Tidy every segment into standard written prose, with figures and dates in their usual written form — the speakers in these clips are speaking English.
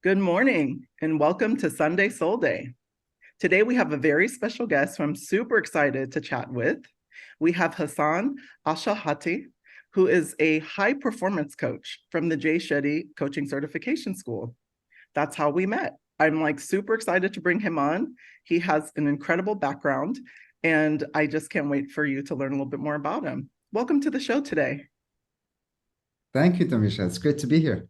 Good morning and welcome to Sunday SoulDay. Today we have a very special guest who I'm super excited to chat with. We have Hassan Al-Shohaty, who is a high performance coach from the Al-Shohaty Coaching Certification School. That's how we met. I'm super excited to bring him on. He has an incredible background and I just can't wait for you to learn a little bit more about him. Welcome to the show today. Thank you, Tamisha. It's great to be here.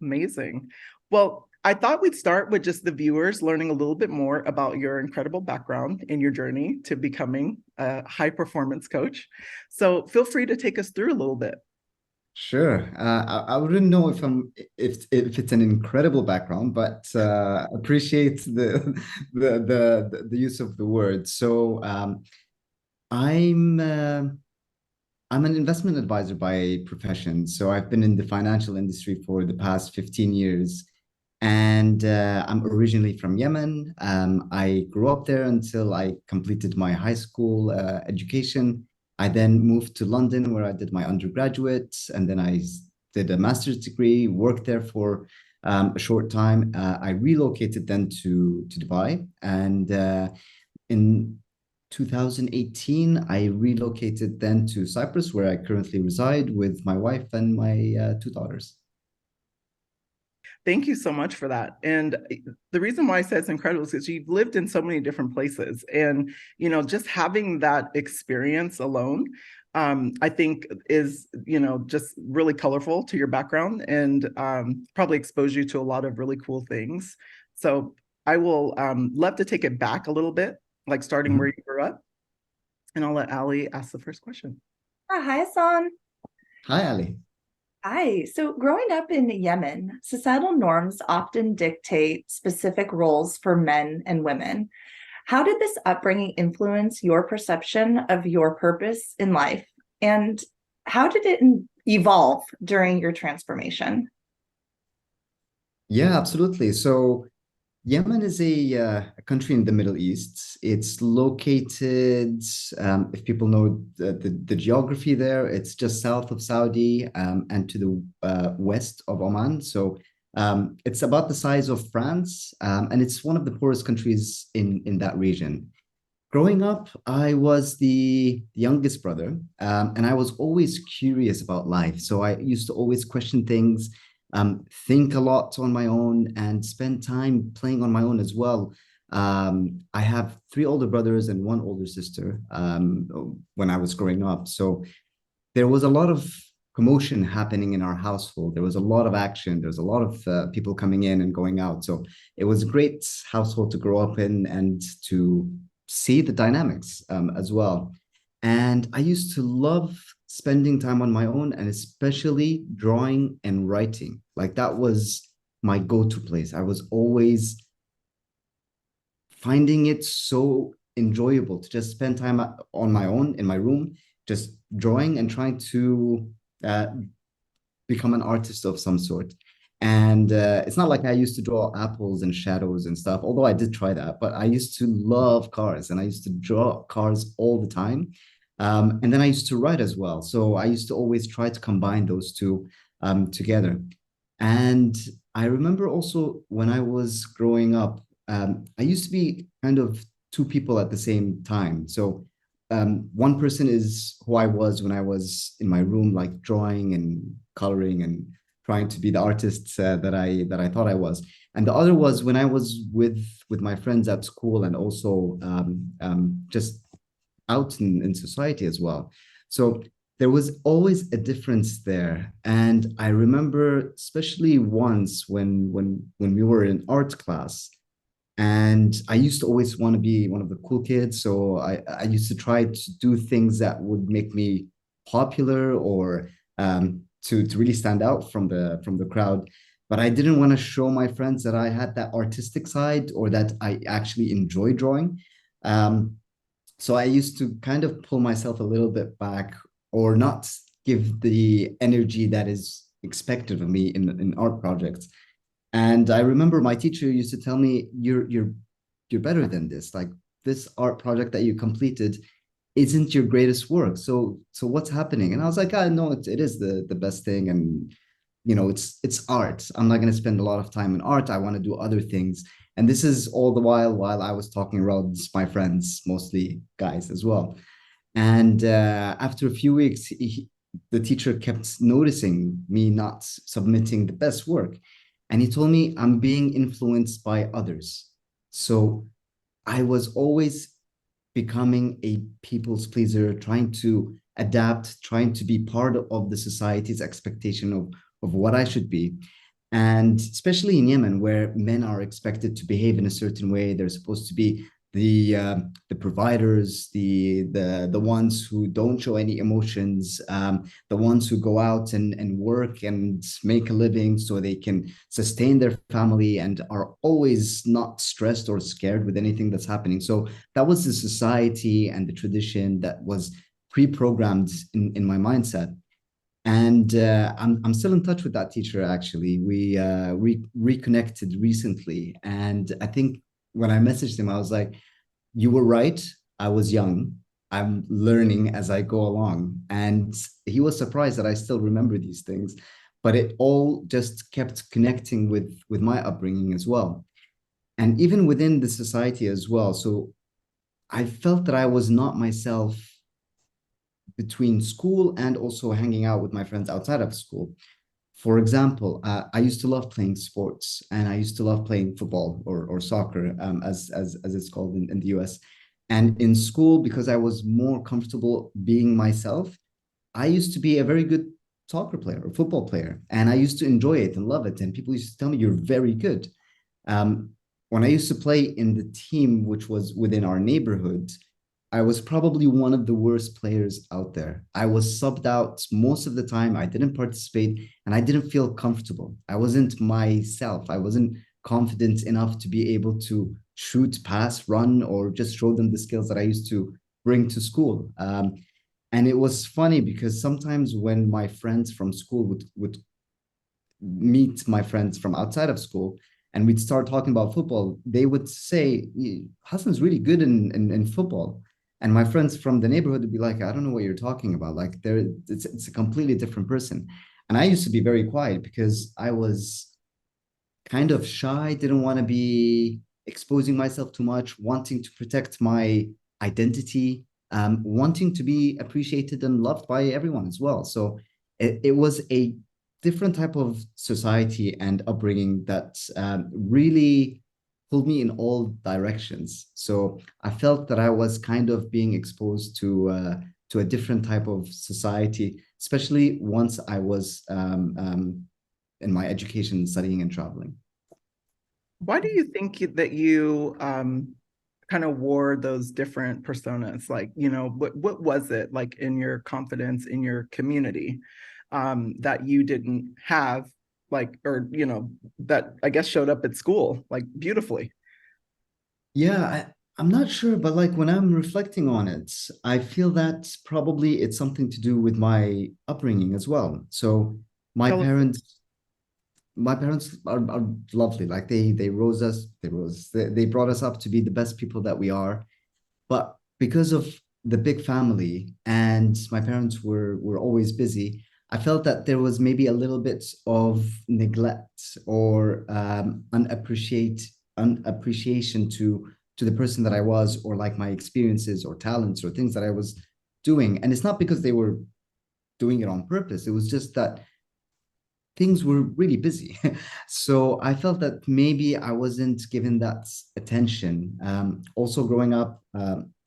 Amazing. Well, I thought we'd start with just the viewers learning a little bit more about your incredible background in your journey to becoming a high performance coach. So feel free to take us through a little bit. Sure. I wouldn't know if it's an incredible background, but appreciate the use of the word. I'm an investment advisor by profession. So I've been in the financial industry for the past 15 years. And I'm originally from Yemen. I grew up there until I completed my high school education. I then moved to London where I did my undergraduate, and then I did a master's degree, worked there for a short time. I relocated then to Dubai, and in 2018, I relocated then to Cyprus, where I currently reside with my wife and my two daughters. Thank you so much for that. And the reason why I say it's incredible is because you've lived in so many different places. And, just having that experience alone, I think is, just really colorful to your background and probably expose you to a lot of really cool things. So I will love to take it back a little bit, like starting where you grew up. And I'll let Ali ask the first question. Hi, Hassan. Hi, Ali. Hi. So, growing up in Yemen, societal norms often dictate specific roles for men and women. How did this upbringing influence your perception of your purpose in life? And how did it evolve during your transformation? Yeah, absolutely. So Yemen is a country in the Middle East. It's located, if people know the geography there, it's just south of Saudi and to the west of Oman. So it's about the size of France, and it's one of the poorest countries in that region. Growing up, I was the youngest brother, and I was always curious about life. So I used to always question things, think a lot on my own, and spend time playing on my own as well. I have three older brothers and one older sister when I was growing up. So there was a lot of commotion happening in our household. There was a lot of action. There was a lot of people coming in and going out. So it was a great household to grow up in and to see the dynamics as well. And I used to love spending time on my own and especially drawing and writing. Like that was my go-to place. I was always finding it so enjoyable to just spend time on my own in my room, just drawing and trying to become an artist of some sort. And it's not like I used to draw apples and shadows and stuff, although I did try that, but I used to love cars and I used to draw cars all the time. And then I used to write as well. So I used to always try to combine those two together. And I remember also when I was growing up, I used to be kind of two people at the same time. So one person is who I was when I was in my room, like drawing and coloring and trying to be the artist that I thought I was. And the other was when I was with my friends at school and also just out in society as well. So there was always a difference there. And I remember especially once when we were in art class, and I used to always want to be one of the cool kids. So I used to try to do things that would make me popular or to really stand out from the crowd. But I didn't want to show my friends that I had that artistic side or that I actually enjoy drawing. So I used to kind of pull myself a little bit back or not give the energy that is expected of me in art projects. And I remember my teacher used to tell me, you're better than this. Like this art project that you completed isn't your greatest work. So what's happening? And I was like, I know it is the best thing. And it's art. I'm not going to spend a lot of time in art. I want to do other things. And this is all the while I was talking around my friends, mostly guys as well. And after a few weeks, the teacher kept noticing me not submitting the best work. And he told me I'm being influenced by others. So I was always becoming a people's pleaser, trying to adapt, trying to be part of the society's expectation of what I should be. And especially in Yemen, where men are expected to behave in a certain way, they're supposed to be the providers, the ones who don't show any emotions, the ones who go out and work and make a living so they can sustain their family and are always not stressed or scared with anything that's happening. So that was the society and the tradition that was pre-programmed in my mindset. And I'm still in touch with that teacher. Actually, we reconnected recently, and I think when I messaged him, I was like, "You were right. I was young. I'm learning as I go along." And he was surprised that I still remember these things, but it all just kept connecting with my upbringing as well, and even within the society as well. So I felt that I was not myself between school and also hanging out with my friends outside of school. For example, I used to love playing sports, and I used to love playing football or soccer, as it's called in the US. And in school, because I was more comfortable being myself, I used to be a very good soccer player or football player, and I used to enjoy it and love it. And people used to tell me, "You're very good." Um, when I used to play in the team, which was within our neighborhood, I was probably one of the worst players out there. I was subbed out most of the time. I didn't participate and I didn't feel comfortable. I wasn't myself. I wasn't confident enough to be able to shoot, pass, run, or just show them the skills that I used to bring to school. And it was funny because sometimes when my friends from school would meet my friends from outside of school and we'd start talking about football, they would say, "Hassan's really good in football." And my friends from the neighborhood would be like, "I don't know what you're talking about. Like, it's a completely different person." And I used to be very quiet because I was kind of shy, didn't want to be exposing myself too much, wanting to protect my identity, wanting to be appreciated and loved by everyone as well. So it was a different type of society and upbringing that really pulled me in all directions. So I felt that I was kind of being exposed to a different type of society, especially once I was in my education, studying and traveling. Why do you think that you kind of wore those different personas? Like, what was it like in your confidence in your community that you didn't have, like, or that I guess showed up at school like beautifully? Yeah, I'm not sure, but like when I'm reflecting on it, I feel that probably it's something to do with my upbringing as well. So my Tell us. parents my parents are lovely. Like they rose us, they brought us up to be the best people that we are. But because of the big family and my parents were always busy, I felt that there was maybe a little bit of neglect or unappreciation to the person that I was, or like my experiences or talents or things that I was doing. And it's not because they were doing it on purpose. It was just that things were really busy. So I felt that maybe I wasn't given that attention. Also, growing up,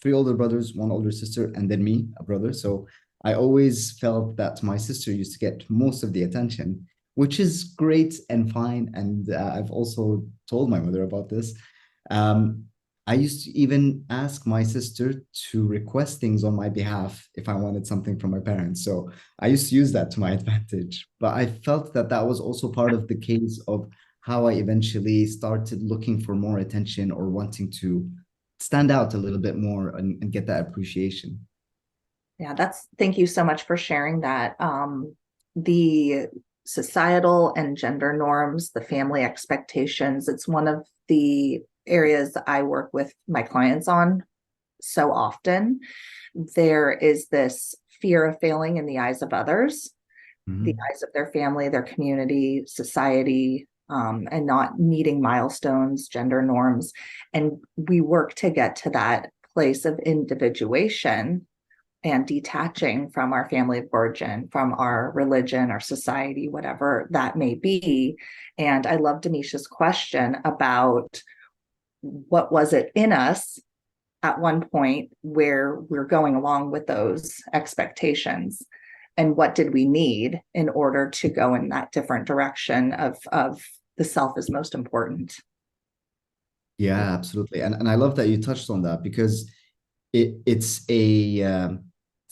three older brothers, one older sister, and then me, a brother. So I always felt that my sister used to get most of the attention, which is great and fine. And I've also told my mother about this. Um, I used to even ask my sister to request things on my behalf if I wanted something from my parents. So I used to use that to my advantage. But I felt that that was also part of the case of how I eventually started looking for more attention or wanting to stand out a little bit more and get that appreciation. Yeah, thank you so much for sharing that. The societal and gender norms, the family expectations, it's one of the areas I work with my clients on so often. There is this fear of failing in the eyes of others, the eyes of their family, their community, society, and not needing milestones, gender norms. And we work to get to that place of individuation and detaching from our family of origin, from our religion, our society, whatever that may be. And I love Denisha's question about what was it in us at one point where we're going along with those expectations, and what did we need in order to go in that different direction of the self is most important. Yeah, absolutely. And I love that you touched on that, because it's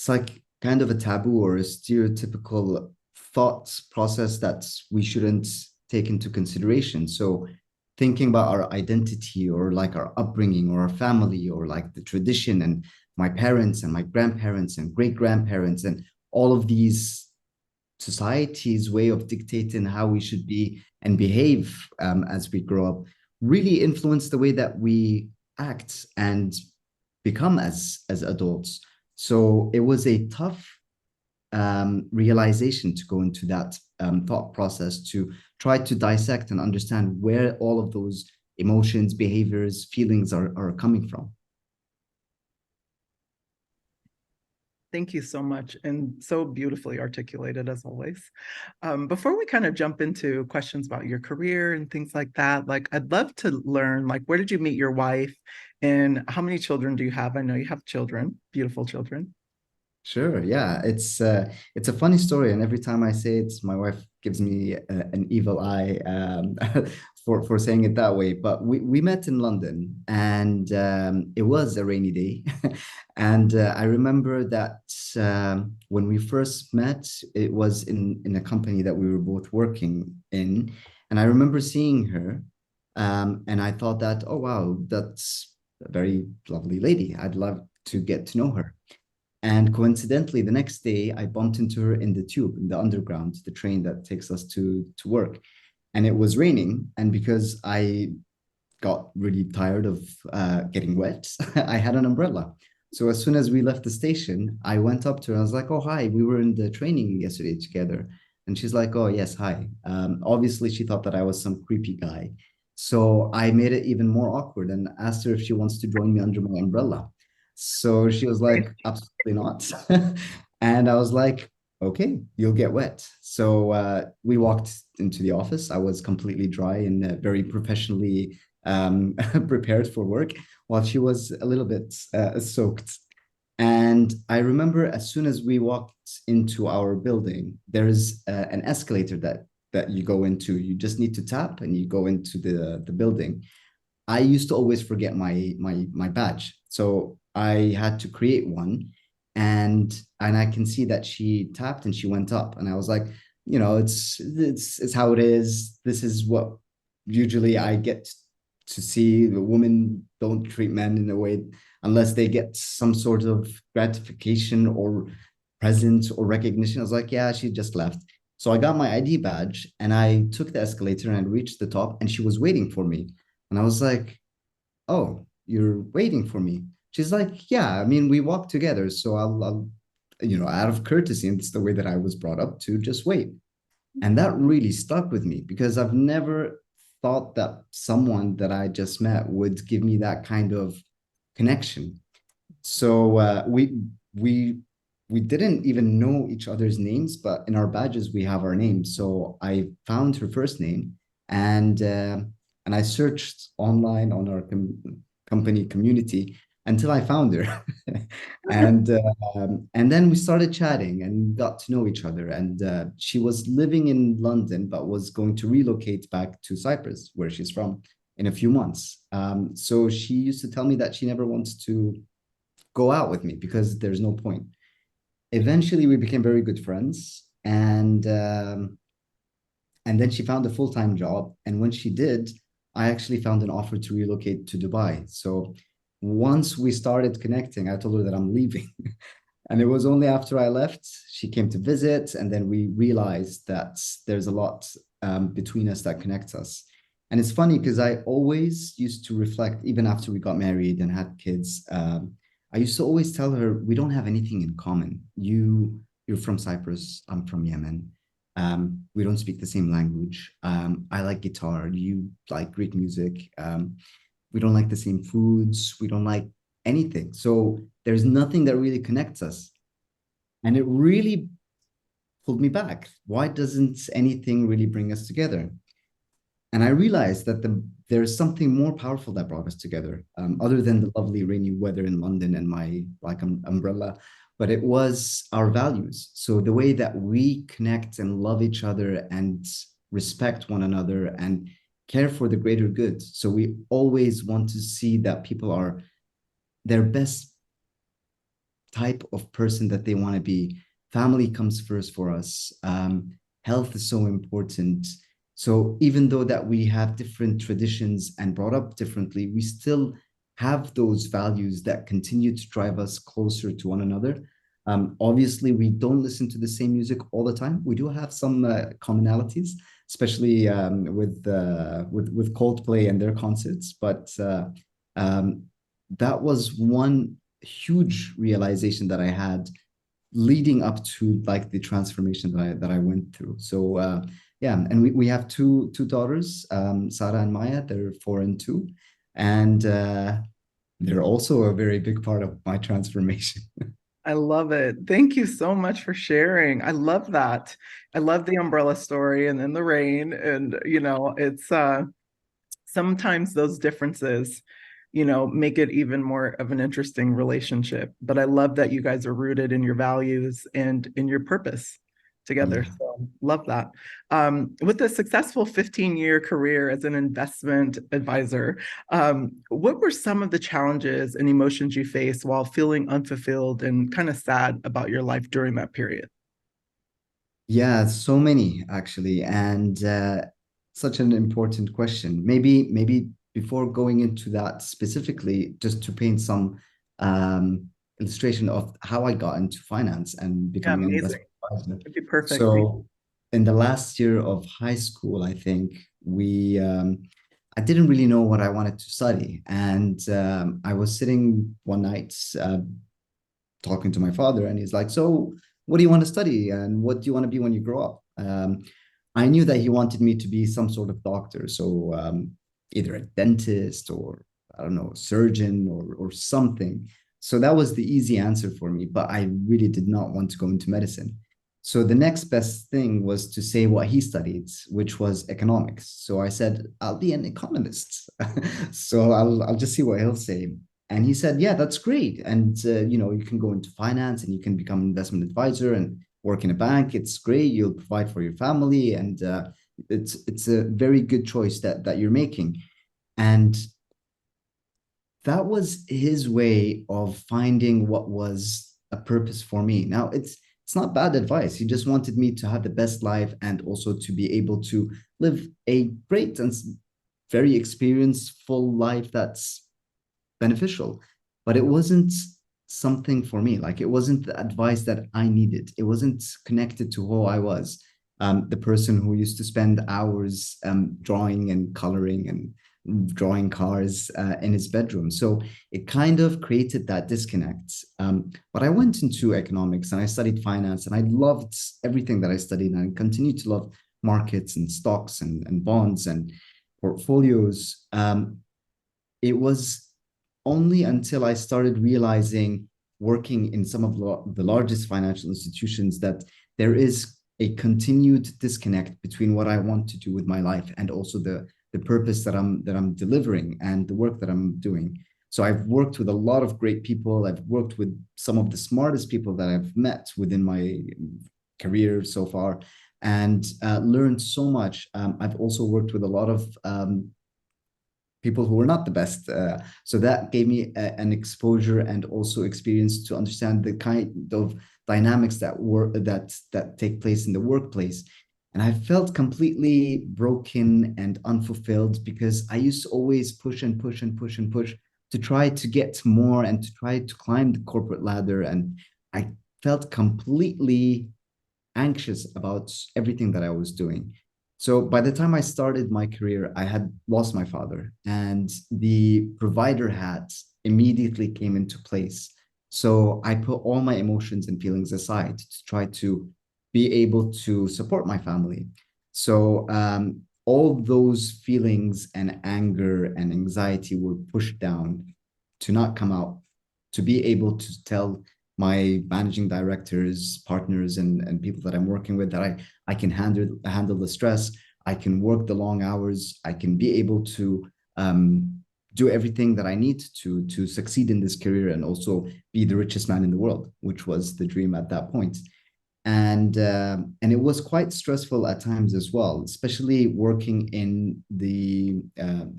like kind of a taboo or a stereotypical thought process that we shouldn't take into consideration. So thinking about our identity, or like our upbringing, or our family, or like the tradition, and my parents and my grandparents and great grandparents, and all of these society's way of dictating how we should be and behave as we grow up, really influence the way that we act and become as adults. So it was a tough realization to go into that thought process, to try to dissect and understand where all of those emotions, behaviors, feelings are coming from. Thank you so much, and so beautifully articulated as always. Before we kind of jump into questions about your career and things like that, like I'd love to learn, like, where did you meet your wife, and how many children do you have? I know you have children, beautiful children. Sure. Yeah, it's a funny story, and every time I say it, my wife gives me an evil eye for saying it that way. But we met in London, and it was a rainy day, and I remember that when we first met, it was in a company that we were both working in, and I remember seeing her, and I thought that, oh wow, that's a very lovely lady. I'd love to get to know her. And coincidentally, the next day, I bumped into her in the tube, in the underground, the train that takes us to work. And it was raining. And because I got really tired of getting wet, I had an umbrella. So as soon as we left the station, I went up to her. I was like, oh, hi, we were in the training yesterday together. And she's like, oh, yes, hi. Obviously, she thought that I was some creepy guy. So I made it even more awkward and asked her if she wants to join me under my umbrella. So she was like, absolutely not. And I was like, okay, you'll get wet. So we walked into the office. I was completely dry and very professionally prepared for work, while she was a little bit soaked. And I remember as soon as we walked into our building, there's an escalator that you go into. You just need to tap and you go into the building. I used to always forget my badge. So I had to create one, and I can see that she tapped and she went up, and I was like, you know, it's how it is. This is what usually I get to see. The women don't treat men in a way unless they get some sort of gratification or present or recognition. I was like, yeah, she just left. So I got my ID badge and I took the escalator and I reached the top, and she was waiting for me. And I was like, oh, you're waiting for me. She's like, yeah, I mean, we walk together. So I'll, you know, out of courtesy, and it's the way that I was brought up, to just wait. And that really stuck with me, because I've never thought that someone that I just met would give me that kind of connection. So we didn't even know each other's names, but in our badges we have our names. So I found her first name, and I searched online on our company community until I found her. And then we started chatting and got to know each other. And she was living in London, but was going to relocate back to Cyprus, where she's from, in a few months. So she used to tell me that she never wants to go out with me because there's no point. Eventually, we became very good friends, and then she found a full-time job. And when she did, I actually found an offer to relocate to Dubai. So once we started connecting, I told her that I'm leaving. And it was only after I left, she came to visit. And then we realized that there's a lot between us that connects us. And it's funny because I always used to reflect, even after we got married and had kids. I used to always tell her, we don't have anything in common. You're from Cyprus, I'm from Yemen. We don't speak the same language. I like guitar. You like Greek music. We don't like the same foods. We don't like anything. So there's nothing that really connects us. And it really pulled me back. Why doesn't anything really bring us together? And I realized that there's something more powerful that brought us together, other than the lovely rainy weather in London and my umbrella, but it was our values. So the way that we connect and love each other and respect one another and care for the greater good. So we always want to see that people are their best type of person that they want to be. Family comes first for us. Health is so important. So even though that we have different traditions and brought up differently, we still have those values that continue to drive us closer to one another. Obviously, we don't listen to the same music all the time. We do have some commonalities, especially with Coldplay and their concerts. But that was one huge realization that I had leading up to like the transformation that I went through. So yeah, and we have two daughters, Sarah and Maya. They're 4 and 2, and they're also a very big part of my transformation. I love it. Thank you so much for sharing. I love that. I love the umbrella story and then the rain. And, it's sometimes those differences, make it even more of an interesting relationship. But I love that you guys are rooted in your values and in your purpose together. Yeah. So love that. With a successful 15-year career as an investment advisor, what were some of the challenges and emotions you faced while feeling unfulfilled and kind of sad about your life during that period? Yeah, so many actually, and such an important question. Maybe before going into that specifically, just to paint some illustration of how I got into finance and Yeah, becoming an amazing. investment advisor. It'd be perfect. So, in the last year of high school, I think I didn't really know what I wanted to study, and I was sitting one night talking to my father, and he's like, "So, what do you want to study, and what do you want to be when you grow up?" I knew that he wanted me to be some sort of doctor, so either a dentist or I don't know, surgeon or something. So that was the easy answer for me, but I really did not want to go into medicine. So the next best thing was to say what he studied, which was economics. So I said, I'll be an economist. So I'll just see what he'll say. And he said, yeah, that's great. And, you can go into finance and you can become an investment advisor and work in a bank. It's great. You'll provide for your family. And it's a very good choice that you're making. And that was his way of finding what was a purpose for me. Now, it's not bad advice. He just wanted me to have the best life and also to be able to live a great and very experienced, full life that's beneficial. But it wasn't something for me. Like it wasn't the advice that I needed. It wasn't connected to who I was. The person who used to spend hours drawing and coloring and drawing cars in his bedroom. So it kind of created that disconnect. But I went into economics and I studied finance and I loved everything that I studied and I continue to love markets and stocks and bonds and portfolios. It was only until I started realizing working in some of the largest financial institutions that there is a continued disconnect between what I want to do with my life and also the purpose that I'm delivering and the work that I'm doing. So I've worked with a lot of great people. I've worked with some of the smartest people that I've met within my career so far and learned so much. I've also worked with a lot of people who were not the best. So that gave me an exposure and also experience to understand the kind of dynamics that take place in the workplace. And I felt completely broken and unfulfilled because I used to always push and push and push and push to try to get more and to try to climb the corporate ladder. And I felt completely anxious about everything that I was doing. So by the time I started my career, I had lost my father, and the provider hat immediately came into place. So I put all my emotions and feelings aside to try to be able to support my family. So all those feelings and anger and anxiety were pushed down to not come out, to be able to tell my managing directors, partners, and people that I'm working with that I can handle the stress. I can work the long hours. I can be able to do everything that I need to succeed in this career and also be the richest man in the world, which was the dream at that point. And it was quite stressful at times as well, especially working in the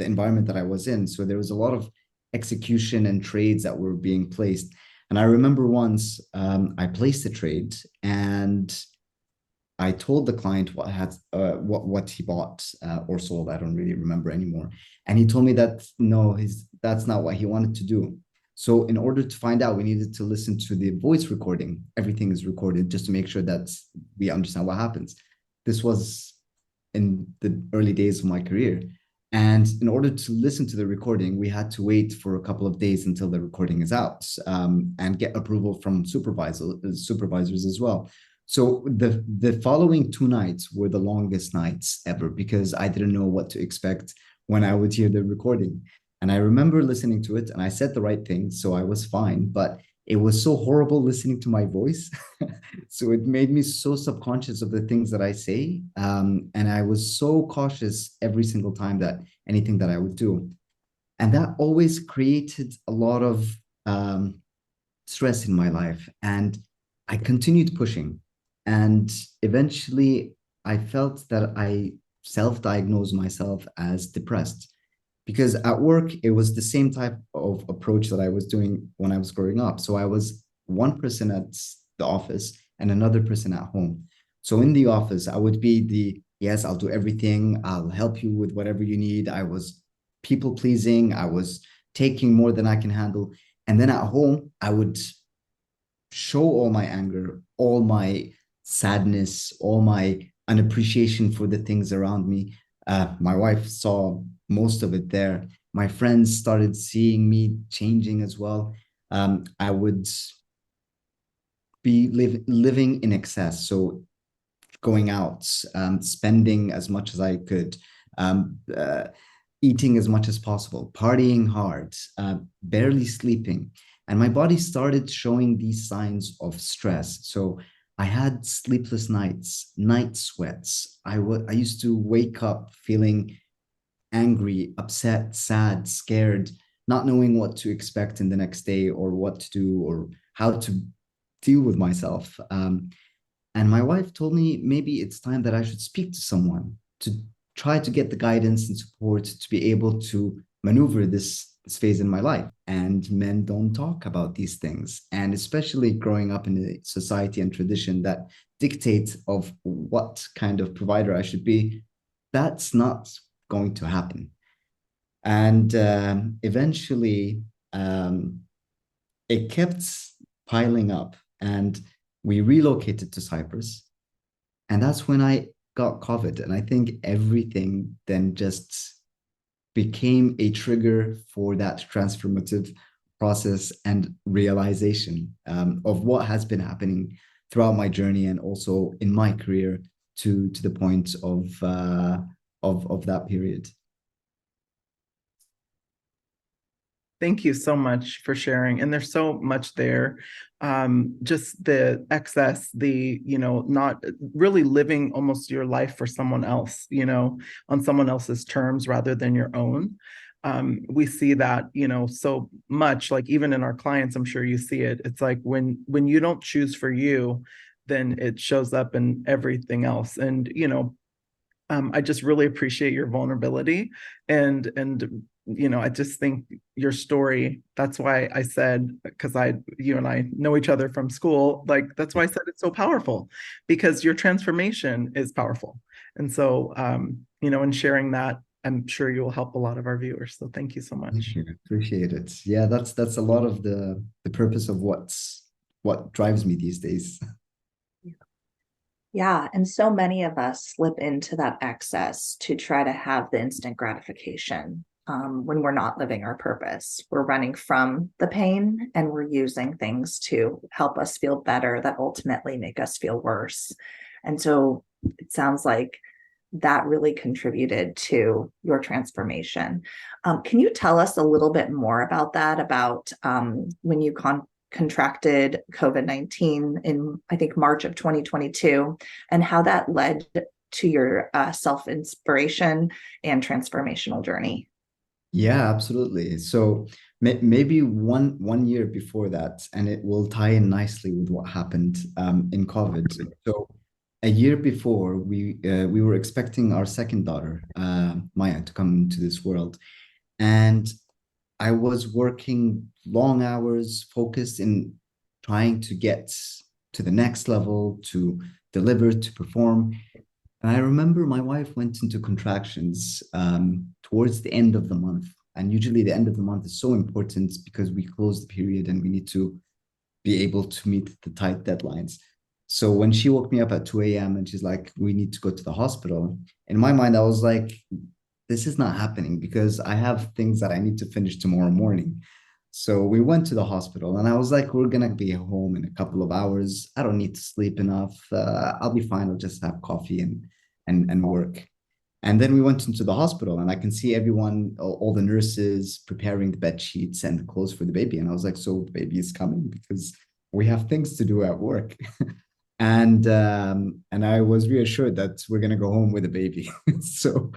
environment that I was in. So there was a lot of execution and trades that were being placed. And I remember once I placed a trade and I told the client what he bought or sold. I don't really remember anymore. And he told me that no, that's not what he wanted to do. So in order to find out, we needed to listen to the voice recording. Everything is recorded just to make sure that we understand what happens. This was in the early days of my career. And in order to listen to the recording, we had to wait for a couple of days until the recording is out and get approval from supervisors as well. So the following 2 nights were the longest nights ever because I didn't know what to expect when I would hear the recording. And I remember listening to it and I said the right things, so I was fine. But it was so horrible listening to my voice. So it made me so subconscious of the things that I say. And I was so cautious every single time that anything that I would do. And that always created a lot of stress in my life. And I continued pushing. And eventually I felt that I self-diagnosed myself as depressed. Because at work, it was the same type of approach that I was doing when I was growing up. So I was one person at the office and another person at home. So in the office, I would be yes, I'll do everything. I'll help you with whatever you need. I was people pleasing. I was taking more than I can handle. And then at home, I would show all my anger, all my sadness, all my unappreciation for the things around me. My wife saw most of it there. My friends started seeing me changing as well. I would be living in excess. So going out, spending as much as I could, eating as much as possible, partying hard, barely sleeping. And my body started showing these signs of stress. So I had sleepless nights, night sweats. I used to wake up feeling angry, upset, sad, scared, not knowing what to expect in the next day or what to do or how to deal with myself. And my wife told me maybe it's time that I should speak to someone to try to get the guidance and support to be able to maneuver this phase in my life. And men don't talk about these things. And especially growing up in a society and tradition that dictates of what kind of provider I should be, that's not going to happen. And eventually, it kept piling up. And we relocated to Cyprus. And that's when I got COVID. And I think everything then just became a trigger for that transformative process and realization of what has been happening throughout my journey and also in my career to the point of that period. Thank you so much for sharing. And there's so much there. Just the excess, not really living almost your life for someone else, on someone else's terms rather than your own. We see that, so much, like even in our clients, I'm sure you see it. It's like when you don't choose for you, then it shows up in everything else. And, I just really appreciate your vulnerability and I just think your story, that's why I said, because you and I know each other from school, like that's why I said it's so powerful, because your transformation is powerful. And so, in sharing that, I'm sure you will help a lot of our viewers. So thank you so much. Thank you. Appreciate it. Yeah, that's a lot of the purpose of what drives me these days. Yeah. And so many of us slip into that excess to try to have the instant gratification. when we're not living our purpose. We're running from the pain and we're using things to help us feel better that ultimately make us feel worse. And so it sounds like that really contributed to your transformation. Can you tell us a little bit more about that, about when you contracted COVID-19 in, I think, March of 2022, and how that led to your self-inspiration and transformational journey? Yeah, absolutely. So maybe one year before that, and it will tie in nicely with what happened in COVID. So a year before, we were expecting our second daughter, Maya, to come into this world, and I was working long hours, focused in trying to get to the next level, to deliver, to perform. And I remember my wife went into contractions towards the end of the month. And usually the end of the month is so important because we close the period and we need to be able to meet the tight deadlines. So when she woke me up at 2 a.m. and she's like, we need to go to the hospital, in my mind, I was like, this is not happening because I have things that I need to finish tomorrow morning. So we went to the hospital and I was like, we're going to be home in a couple of hours. I don't need to sleep enough. I'll be fine. I'll just have coffee and work. And then we went into the hospital and I can see everyone, all the nurses preparing the bed sheets and the clothes for the baby. And I was like, so the baby is coming because we have things to do at work. And I was reassured that we're going to go home with a baby. So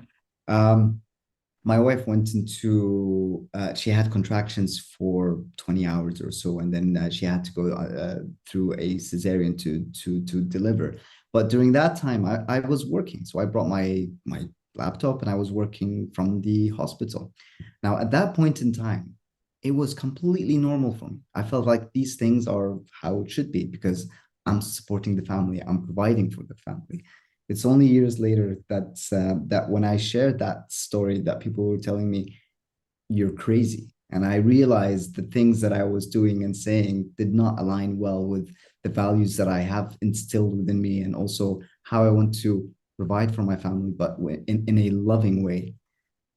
my wife went into, she had contractions for 20 hours or so, and then she had to go through a cesarean to deliver. But during that time, I was working. So I brought my laptop and I was working from the hospital. Now, at that point in time, it was completely normal for me. I felt like these things are how it should be because I'm supporting the family. I'm providing for the family. It's only years later that when I shared that story that people were telling me, you're crazy. And I realized the things that I was doing and saying did not align well with the values that I have instilled within me and also how I want to provide for my family, but in a loving way.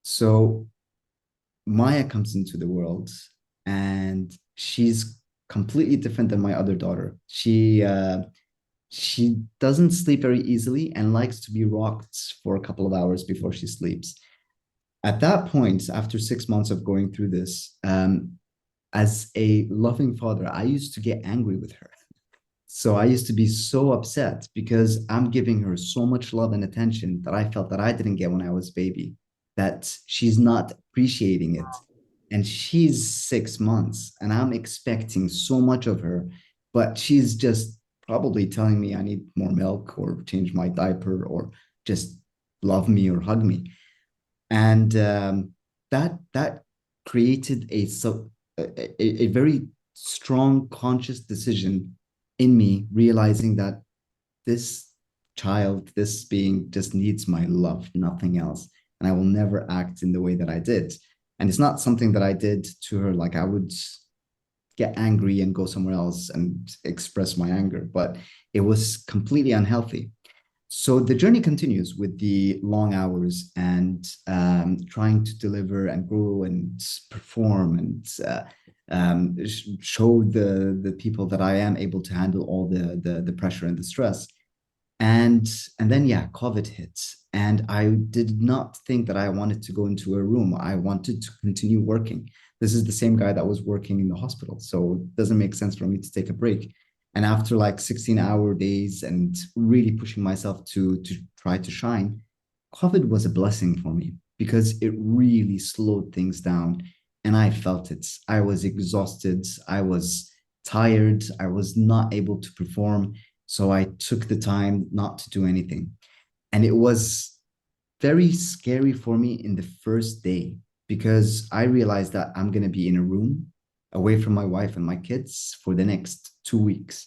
So Maya comes into the world and she's completely different than my other daughter. She doesn't sleep very easily and likes to be rocked for a couple of hours before she sleeps. At that point, after 6 months of going through this, as a loving father, I used to get angry with her. So I used to be so upset because I'm giving her so much love and attention that I felt that I didn't get when I was a baby, that she's not appreciating it. And she's 6 months and I'm expecting so much of her, but she's just probably telling me I need more milk or change my diaper or just love me or hug me. And that created a very strong conscious decision in me, realizing that this child, this being just needs my love, nothing else. And I will never act in the way that I did. And it's not something that I did to her. Like I would get angry and go somewhere else and express my anger, but it was completely unhealthy. So the journey continues with the long hours and trying to deliver and grow and perform and show the people that I am able to handle all the pressure and the stress. And then yeah, COVID hits. And I did not think that I wanted to go into a room. I wanted to continue working. This is the same guy that was working in the hospital. So it doesn't make sense for me to take a break. And after like 16-hour days and really pushing myself to try to shine, COVID was a blessing for me because it really slowed things down. And I felt it. I was exhausted. I was tired. I was not able to perform. So I took the time not to do anything. And it was very scary for me in the first day because I realized that I'm going to be in a room away from my wife and my kids for the next 2 weeks.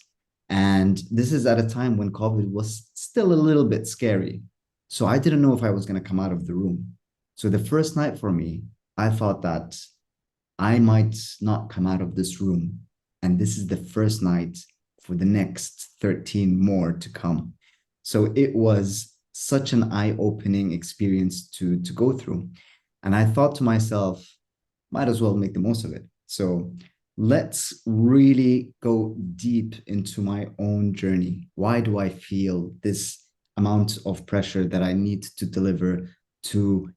And this is at a time when COVID was still a little bit scary. So I didn't know if I was going to come out of the room. So the first night for me, I thought that I might not come out of this room. And this is the first night for the next 13 more to come. So it was such an eye-opening experience to go through. And I thought to myself, might as well make the most of it. So let's really go deep into my own journey. Why do I feel this amount of pressure that I need to deliver, to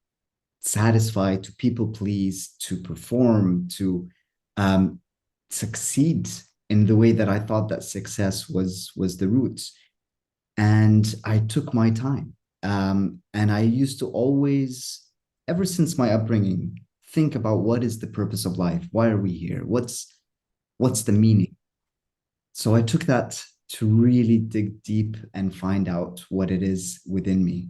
satisfy, to people please, to perform, to succeed in the way that I thought that success was the roots? And I took my time. And I used to always, ever since my upbringing, think about what is the purpose of life? Why are we here? What's the meaning? So I took that to really dig deep and find out what it is within me.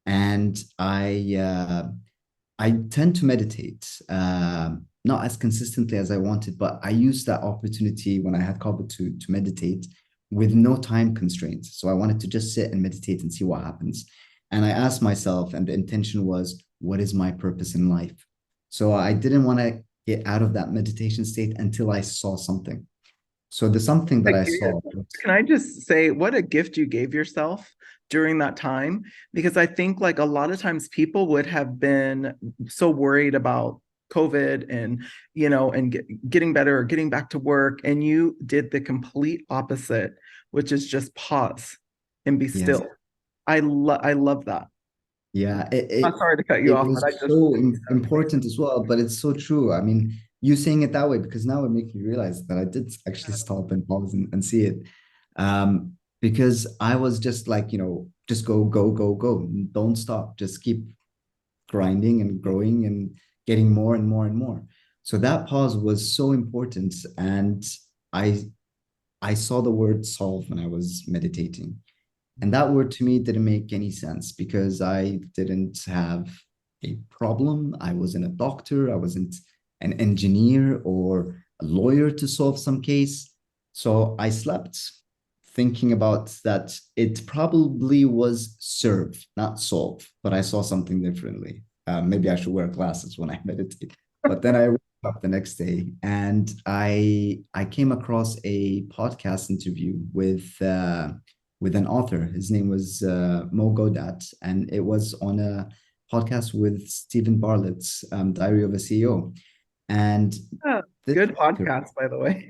And I tend to meditate, not as consistently as I wanted, but I used that opportunity when I had COVID to meditate with no time constraints. So I wanted to just sit and meditate and see what happens. And I asked myself, and the intention was, what is my purpose in life? So I didn't want to get out of that meditation state until I saw something. So the something that I saw. Can I just say what a gift you gave yourself during that time? Because I think like a lot of times people would have been so worried about COVID and, getting better or getting back to work. And you did the complete opposite, which is just pause and be still. Yes. I love that. Yeah, I'm sorry to cut you it off, but was I just so important as well, but it's so true. I mean, you saying it that way, because now it makes me realize that I did actually stop and pause and see it. Because I was just like, just go, go, go, go. Don't stop. Just keep grinding and growing and getting more and more and more. So that pause was so important. And I I saw the word solve when I was meditating. And that word to me didn't make any sense because I didn't have a problem. I wasn't a doctor. I wasn't an engineer or a lawyer to solve some case. So I slept thinking about that it probably was serve, not solve, but I saw something differently. Maybe I should wear glasses when I meditate. But then I woke up the next day and I came across a podcast interview with an author. His name was Mo Godat, and it was on a podcast with Stephen Bartlett's Diary of a CEO. And Oh, good podcast, by the way.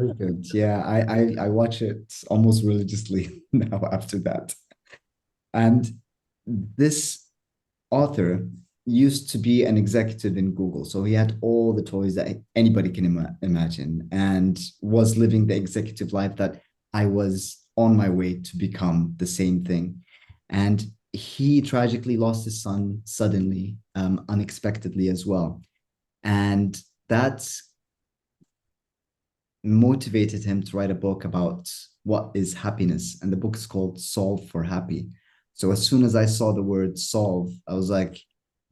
very good. Yeah, I watch it almost religiously now after that. And this author used to be an executive in Google. So he had all the toys that anybody can imagine and was living the executive life that I was on my way to become the same thing. And he tragically lost his son suddenly, unexpectedly as well. And that motivated him to write a book about what is happiness. And the book is called Solve for Happy. So as soon as I saw the word solve, I was like,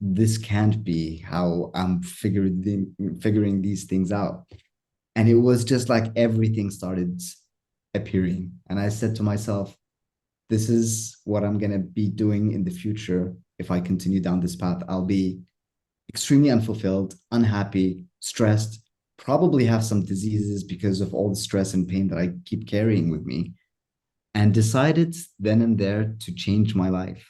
this can't be how I'm figuring these things out. And it was just like everything started appearing. And I said to myself, this is what I'm going to be doing in the future. If I continue down this path, I'll be extremely unfulfilled, unhappy, stressed, probably have some diseases because of all the stress and pain that I keep carrying with me. And decided then and there to change my life.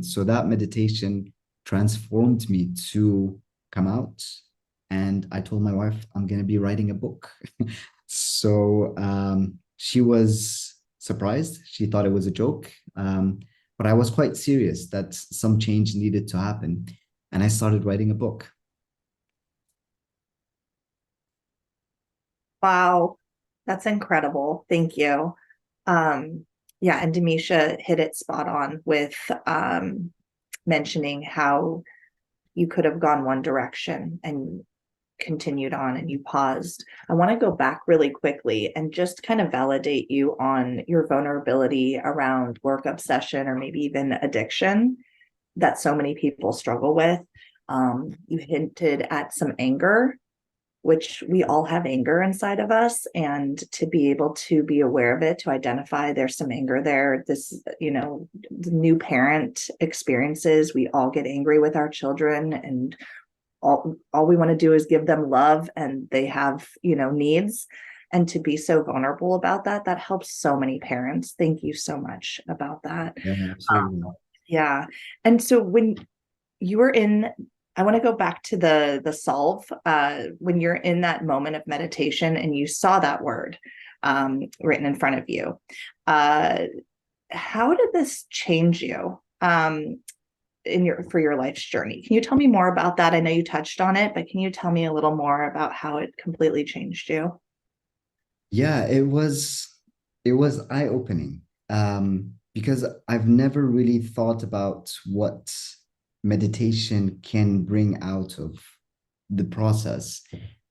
So that meditation transformed me to come out. And I told my wife, I'm going to be writing a book. So she was surprised. She thought it was a joke. But I was quite serious that some change needed to happen. And I started writing a book. Wow, that's incredible. Thank you. Yeah, and Demisha hit it spot on with mentioning how you could have gone one direction and continued on and you paused. I want to go back really quickly and just kind of validate you on your vulnerability around work obsession or maybe even addiction that so many people struggle with. You hinted at some anger, which we all have anger inside of us, and to be able to be aware of it, to identify there's some anger there. This, the new parent experiences, we all get angry with our children, and all we want to do is give them love, and they have, needs. And to be so vulnerable about that helps so many parents. Thank you so much about that. Yeah, absolutely. Yeah. And so when you were in I want to go back to the solve. When you're in that moment of meditation and you saw that word written in front of you, how did this change you for your life's journey? Can you tell me more about that? I know you touched on it, but can you tell me a little more about how it completely changed you? Yeah, it was eye-opening, because I've never really thought about what meditation can bring out of the process.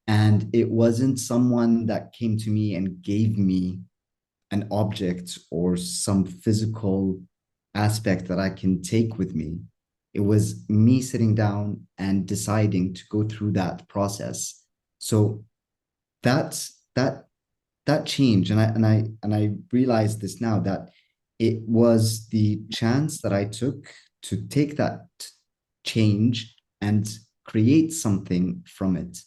And it wasn't someone that came to me and gave me an object or some physical aspect that I can take with me. It was me sitting down and deciding to go through that process. So that that change, and I realized this now, that it was the chance that I took to take that change and create something from it.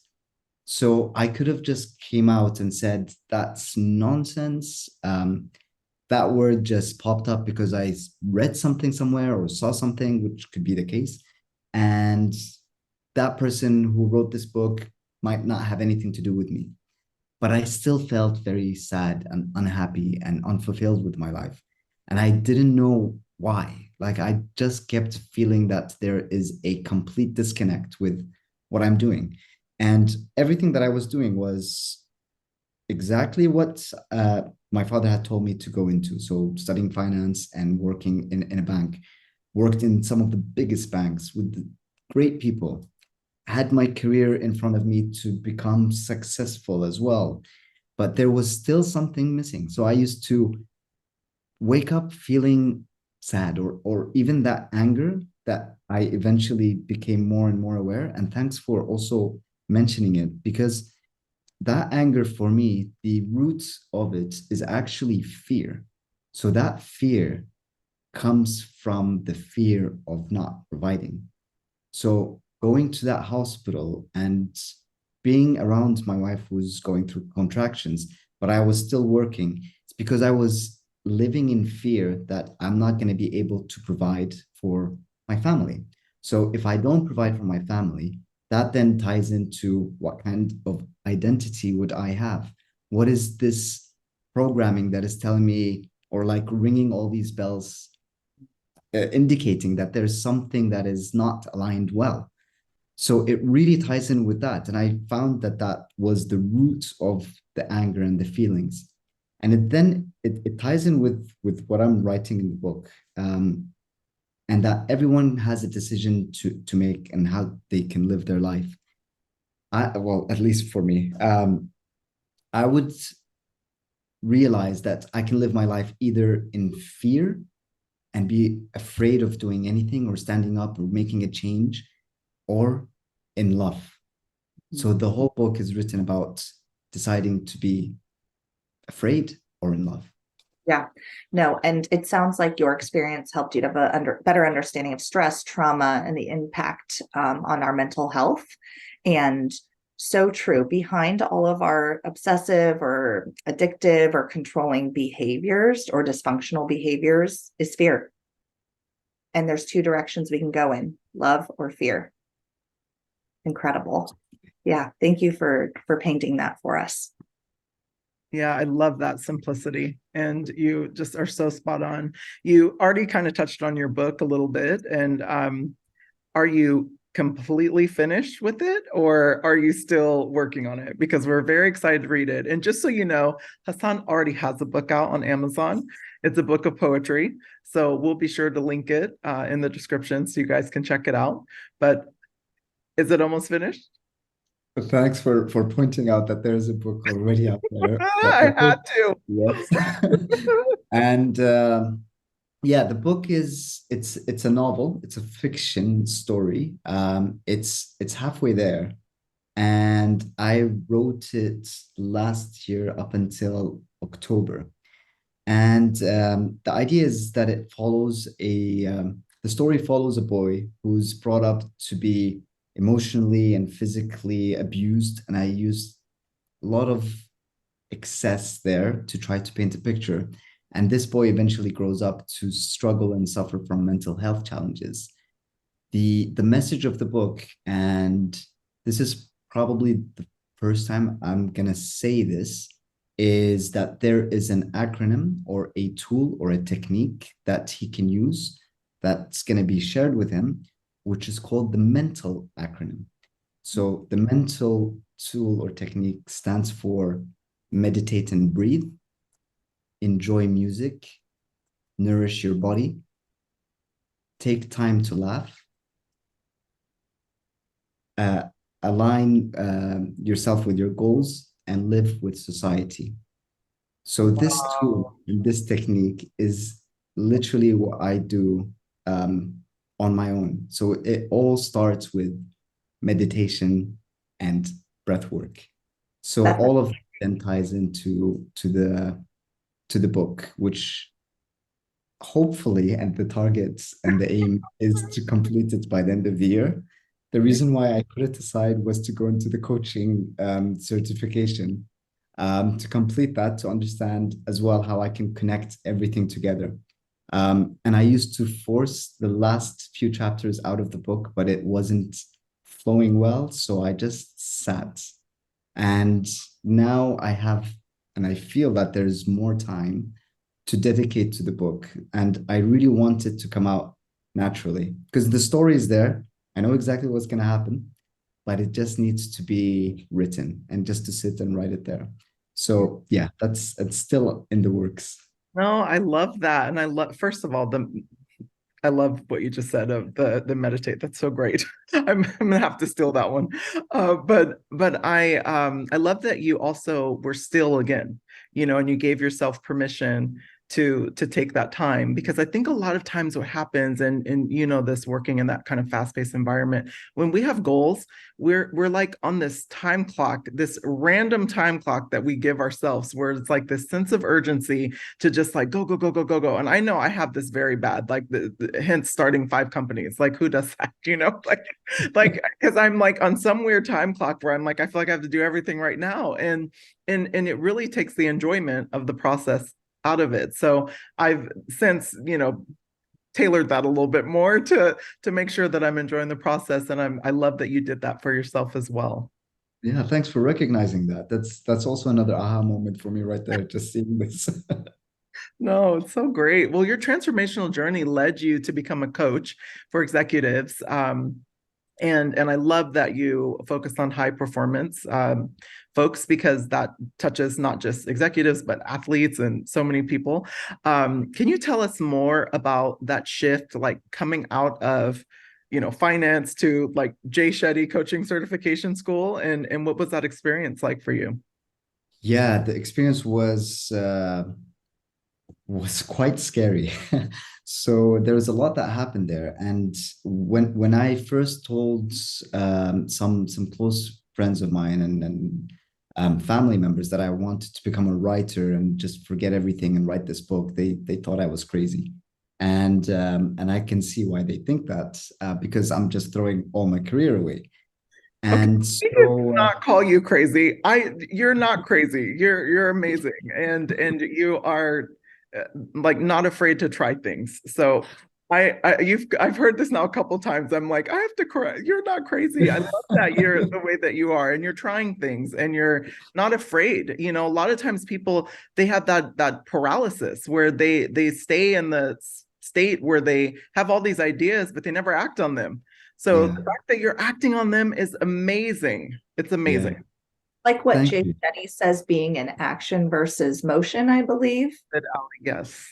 So I could have just came out and said, that's nonsense. That word just popped up because I read something somewhere or saw something, which could be the case. And that person who wrote this book might not have anything to do with me. But I still felt very sad and unhappy and unfulfilled with my life. And I didn't know why. Like, I just kept feeling that there is a complete disconnect with what I'm doing. And everything that I was doing was exactly what my father had told me to go into. So studying finance and working in a bank, worked in some of the biggest banks with great people, had my career in front of me to become successful as well. But there was still something missing. So I used to wake up feeling sad, or even that anger that I eventually became more and more aware. And thanks for also mentioning it, because that anger for me, the roots of it is actually fear. So that fear comes from the fear of not providing. So going to that hospital and being around my wife who's going through contractions, but I was still working, it's because I was living in fear that I'm not going to be able to provide for my family. So if I don't provide for my family, that then ties into what kind of identity would I have? What is this programming that is telling me, or like ringing all these bells, indicating that there's something that is not aligned well? So it really ties in with that. And I found that that was the root of the anger and the feelings. And it ties in with what I'm writing in the book. And that everyone has a decision to make and how they can live their life. Well, at least for me, I would realize that I can live my life either in fear and be afraid of doing anything or standing up or making a change, or in love. So the whole book is written about deciding to be afraid or in love. Yeah, no, and it sounds like your experience helped you to have a better understanding of stress, trauma, and the impact on our mental health. And so true. Behind all of our obsessive or addictive or controlling behaviors or dysfunctional behaviors is fear. And there's two directions we can go in: love or fear. Incredible. Yeah, thank you for painting that for us. Yeah, I love that simplicity. And you just are so spot on. You already kind of touched on your book a little bit. And are you completely finished with it, or are you still working on it? Because we're very excited to read it. And just so you know, Hassan already has a book out on Amazon. It's a book of poetry. So we'll be sure to link it in the description so you guys can check it out. But is it almost finished? Thanks for pointing out that there's a book already out there. But the I had book, to. yes. And yeah, the book it's a novel. It's a fiction story. It's halfway there, and I wrote it last year up until October. And the idea is that the story follows a boy who's brought up to be emotionally and physically abused. And I used a lot of excess there to try to paint a picture. And this boy eventually grows up to struggle and suffer from mental health challenges. the message of the book, and this is probably the first time I'm gonna say this, is that there is an acronym or a tool or a technique that he can use that's gonna be shared with him, which is called the mental acronym. So the mental tool or technique stands for meditate and breathe, enjoy music, nourish your body, take time to laugh, align yourself with your goals, and live with society. So this tool and this technique is literally what I do on my own. So it all starts with meditation and breath work. So That's all of that then ties into the book, which hopefully, and the targets and the aim is to complete it by the end of the year. The reason why I put it aside was to go into the coaching certification, to complete that, to understand as well how I can connect everything together. And I used to force the last few chapters out of the book, but it wasn't flowing well. So I just sat. And now I have, and I feel that there's more time to dedicate to the book. And I really want it to come out naturally because the story is there. I know exactly what's going to happen, but it just needs to be written and just to sit and write it there. So yeah, it's still in the works. No, I love that. And I love, first of all, I love what you just said of the meditate. That's so great. I'm gonna have to steal that one. But I love that you also were still again, and you gave yourself permission to take that time, because I think a lot of times what happens, and this, working in that kind of fast-paced environment, when we have goals, we're like on this time clock, this random time clock that we give ourselves, where it's like this sense of urgency to just like go go go go go go. And I know I have this very bad, like hence starting 5 companies. Like, who does that? Like because I'm like on some weird time clock where I'm like, I feel like I have to do everything right now, and it really takes the enjoyment of the process out of it. So I've since tailored that a little bit more to make sure that I'm enjoying the process, and I love that you did that for yourself as well. Yeah, thanks for recognizing that. That's also another aha moment for me right there, just seeing this. No, it's so great. Well, your transformational journey led you to become a coach for executives. And I love that you focused on high performance folks, because that touches not just executives, but athletes and so many people. Can you tell us more about that shift, like coming out of finance to like Jay Shetty coaching certification school, and what was that experience like for you? Yeah, the experience was quite scary. So there was a lot that happened there. And when I first told some close friends of mine and family members that I wanted to become a writer and just forget everything and write this book, they thought I was crazy. And I can see why they think that, because I'm just throwing all my career away. Okay, And we did so not call you crazy. You're not crazy. You're amazing, and you are like not afraid to try things. So I've heard this now a couple times. I'm like, I have to correct. You're not crazy. I love that you're the way that you are, and you're trying things, and you're not afraid. A lot of times people, they have that paralysis where they stay in the state where they have all these ideas, but they never act on them. So yeah, the fact that you're acting on them is amazing. It's yeah, amazing. like what thank Jay you. Shetty says, being in action versus motion, I believe. Yes.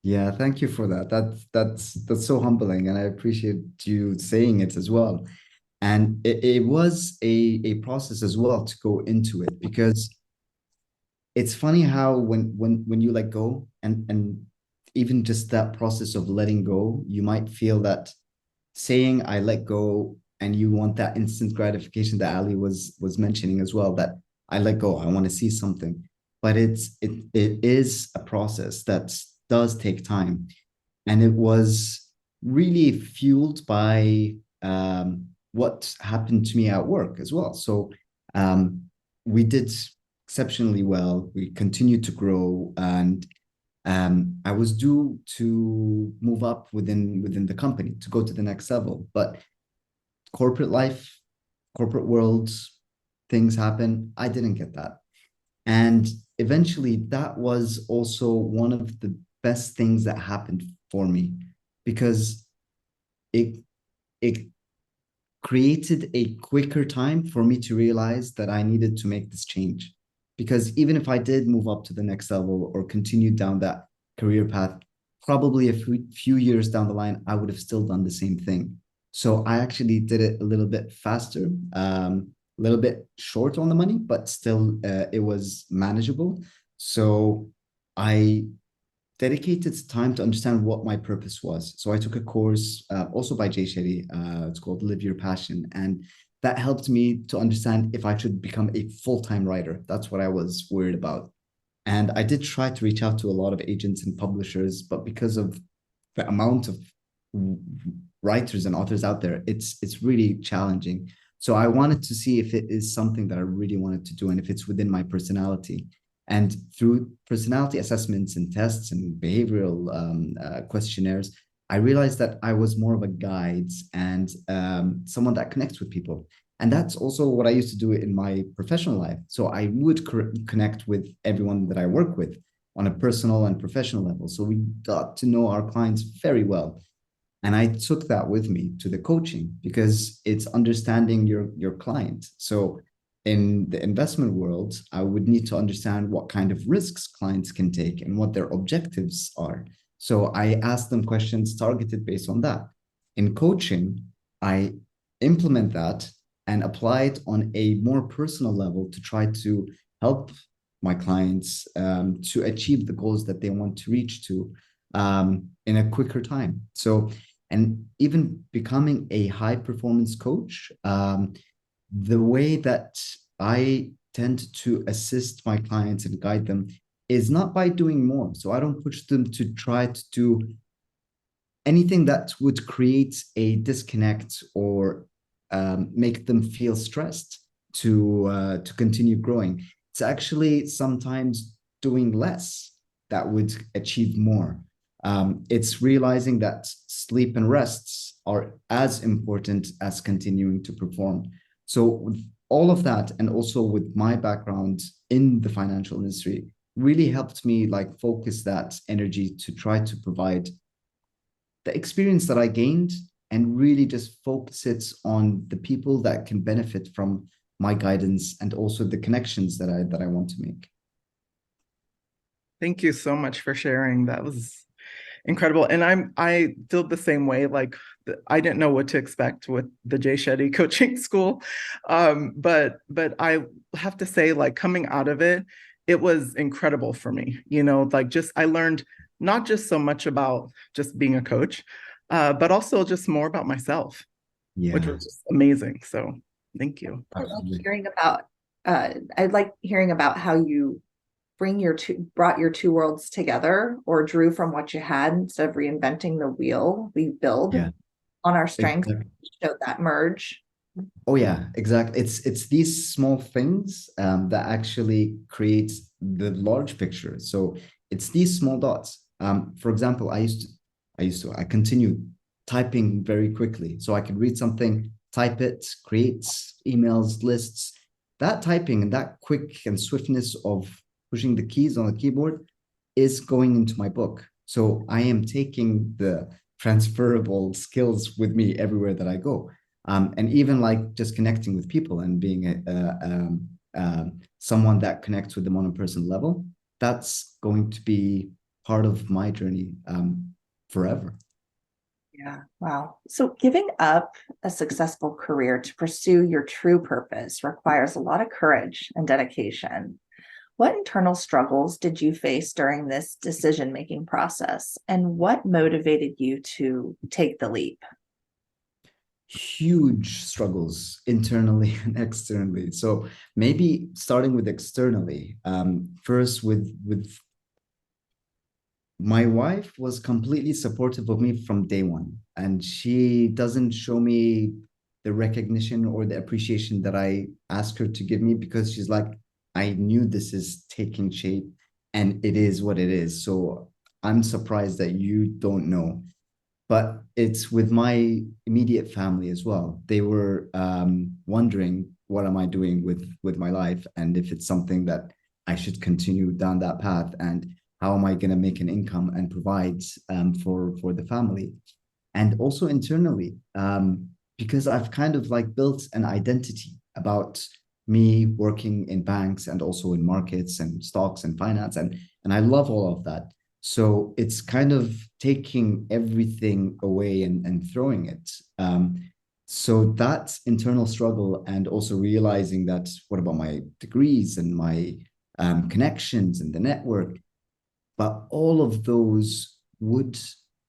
Yeah, thank you for that. That's so humbling, and I appreciate you saying it as well. And it was a process as well to go into it, because it's funny how when you let go, and even just that process of letting go, you might feel that saying I let go, and you want that instant gratification that Ali was mentioning as well, that I let go, I want to see something. But it is a process that does take time. And it was really fueled by what happened to me at work as well. So we did exceptionally well. We continued to grow, and I was due to move up within the company to go to the next level, but corporate life, corporate world, things happen. I didn't get that. And eventually, that was also one of the best things that happened for me, because it it created a quicker time for me to realize that I needed to make this change. Because even if I did move up to the next level or continue down that career path, probably a few years down the line, I would have still done the same thing. So I actually did it a little bit faster, a little bit short on the money, but still it was manageable. So I dedicated time to understand what my purpose was. So I took a course also by Jay Shetty. It's called Live Your Passion. And that helped me to understand if I should become a full-time writer. That's what I was worried about. And I did try to reach out to a lot of agents and publishers, but because of the amount of writers and authors out there, it's really challenging. So I wanted to see if it is something that I really wanted to do and if it's within my personality. And through personality assessments and tests and behavioral questionnaires, I realized that I was more of a guide and someone that connects with people. And that's also what I used to do in my professional life. So I would connect with everyone that I work with on a personal and professional level. So we got to know our clients very well. And I took that with me to the coaching because it's understanding your client. So in the investment world, I would need to understand what kind of risks clients can take and what their objectives are. So I ask them questions targeted based on that. In coaching, I implement that and apply it on a more personal level to try to help my clients to achieve the goals that they want to reach to in a quicker time. So, and even becoming a high performance coach, the way that I tend to assist my clients and guide them is not by doing more. So I don't push them to try to do anything that would create a disconnect or make them feel stressed to continue growing. It's actually sometimes doing less that would achieve more. It's realizing that sleep and rests are as important as continuing to perform. So with all of that, and also with my background in the financial industry, really helped me like focus that energy to try to provide the experience that I gained and really just focus it on the people that can benefit from my guidance and also the connections that I want to make. Thank you so much for sharing. That was incredible. And I feel the same way. Like I didn't know what to expect with the Jay Shetty coaching school. But I have to say, like coming out of it, it was incredible for me. You know, like just I learned not just so much about just being a coach, but also just more about myself, which was just amazing. So thank you. I like hearing about how you brought your two worlds together or drew from what you had instead of reinventing the wheel. We build on our strengths, show that merge. Oh yeah, exactly. It's these small things that actually create the large picture. So it's these small dots. For example, I continue typing very quickly. So I could read something, type it, create emails, lists. That typing and that quick and swiftness of pushing the keys on the keyboard is going into my book. So I am taking the transferable skills with me everywhere that I go. And even like just connecting with people and being someone that connects with them on a personal level, that's going to be part of my journey forever. Yeah. Wow. So giving up a successful career to pursue your true purpose requires a lot of courage and dedication. What internal struggles did you face during this decision-making process, and what motivated you to take the leap? Huge struggles internally and externally. So maybe starting with externally, first with my wife was completely supportive of me from day one, and she doesn't show me the recognition or the appreciation that I ask her to give me, because she's like, I knew this is taking shape and it is what it is. So I'm surprised that you don't know. But it's with my immediate family as well. They were wondering, what am I doing with my life, and if it's something that I should continue down that path, and how am I going to make an income and provide for the family, and also internally, because I've kind of like built an identity about me working in banks and also in markets and stocks and finance, and I love all of that. So it's kind of taking everything away and throwing it. So that internal struggle, and also realizing that, what about my degrees and my connections and the network? But all of those would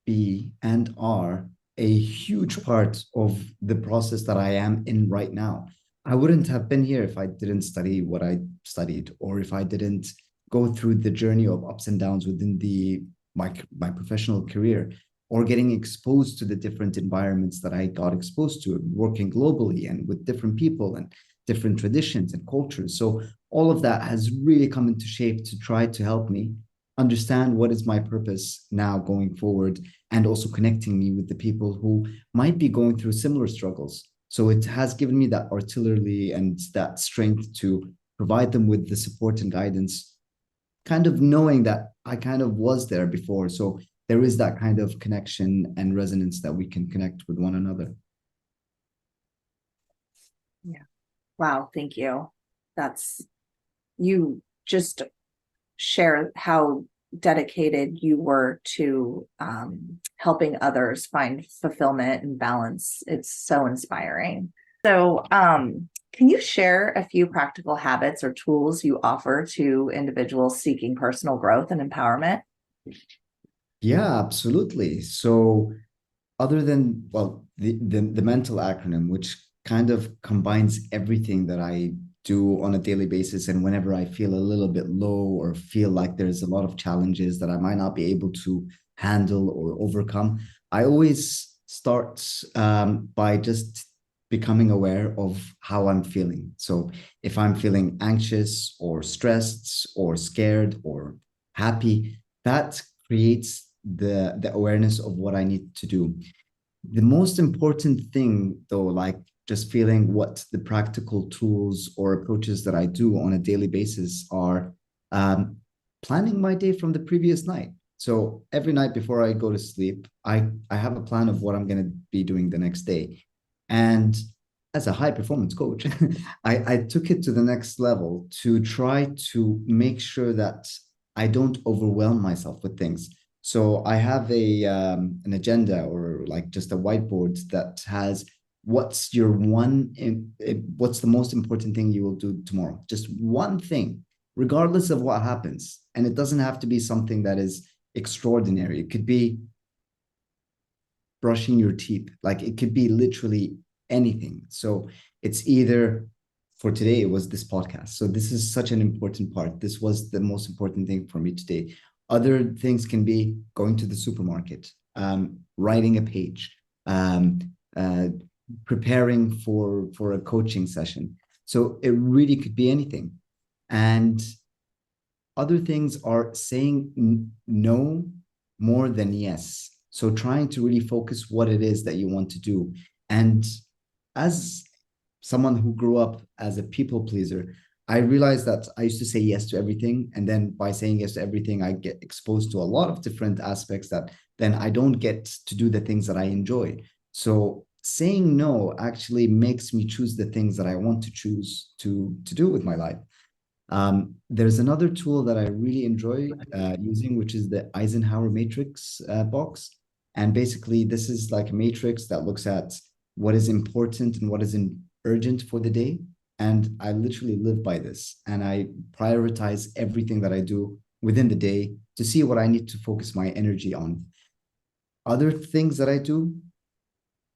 be and are a huge part of the process that I am in right now. I wouldn't have been here if I didn't study what I studied, or if I didn't go through the journey of ups and downs within my professional career, or getting exposed to the different environments that I got exposed to, working globally and with different people and different traditions and cultures. So all of that has really come into shape to try to help me understand what is my purpose now going forward, and also connecting me with the people who might be going through similar struggles. So it has given me that artillery and that strength to provide them with the support and guidance, kind of knowing that I kind of was there before. So there is that kind of connection and resonance that we can connect with one another. Yeah. Wow. Thank you. You just share how dedicated you were to helping others find fulfillment and balance. It's so inspiring. So, can you share a few practical habits or tools you offer to individuals seeking personal growth and empowerment? Yeah, absolutely. So other than, well, the mental acronym, which kind of combines everything that I do on a daily basis, and whenever I feel a little bit low or feel like there's a lot of challenges that I might not be able to handle or overcome, I always start by just becoming aware of how I'm feeling. So if I'm feeling anxious or stressed or scared or happy, that creates the awareness of what I need to do. The most important thing, though, like just feeling what the practical tools or approaches that I do on a daily basis are, planning my day from the previous night. So every night before I go to sleep, I have a plan of what I'm going to be doing the next day. And as a high performance coach, I took it to the next level to try to make sure that I don't overwhelm myself with things. So I have an agenda, or like just a whiteboard that has what's the most important thing you will do tomorrow. Just one thing, regardless of what happens. And it doesn't have to be something that is extraordinary. It could be brushing your teeth. Like, it could be literally anything. So it's either, for today, it was this podcast. So this is such an important part. This was the most important thing for me today. Other things can be going to the supermarket, writing a page, preparing for a coaching session. So it really could be anything. And other things are saying no more than yes. So trying to really focus what it is that you want to do. And as someone who grew up as a people pleaser, I realized that I used to say yes to everything. And then by saying yes to everything, I get exposed to a lot of different aspects that then I don't get to do the things that I enjoy. So saying no actually makes me choose the things that I want to choose to do with my life. There's another tool that I really enjoy using, which is the Eisenhower matrix box. And basically, this is like a matrix that looks at what is important and what is urgent for the day. And I literally live by this. And I prioritize everything that I do within the day to see what I need to focus my energy on. Other things that I do,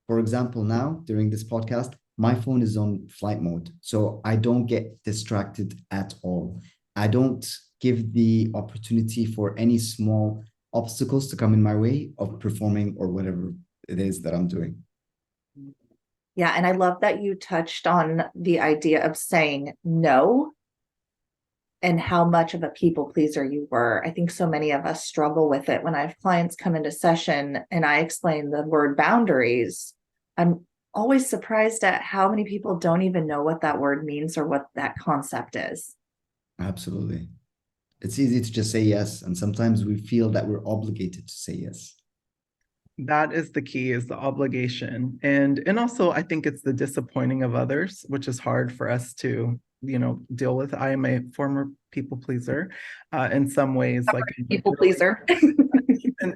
for example, now during this podcast, my phone is on flight mode. So I don't get distracted at all. I don't give the opportunity for any small obstacles to come in my way of performing or whatever it is that I'm doing. Yeah. And I love that you touched on the idea of saying no. and how much of a people pleaser you were. I think so many of us struggle with it. When I have clients come into session and I explain the word boundaries, I'm always surprised at how many people don't even know what that word means or what that concept is. Absolutely. It's easy to just say yes, and sometimes we feel that we're obligated to say yes. That is the key, is the obligation. And also I think it's the disappointing of others, which is hard for us to, deal with. I am a former people pleaser in some ways, like People pleaser.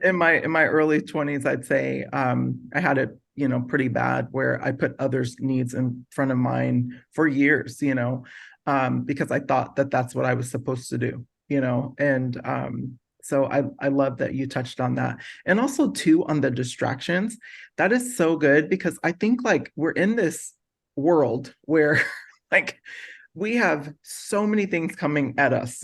in my early 20s, I'd say I had it, pretty bad, where I put others' needs in front of mine for years, because I thought that that's what I was supposed to do, and so I love that you touched on that. And also too, on the distractions, that is so good, because I think like we're in this world where like we have so many things coming at us,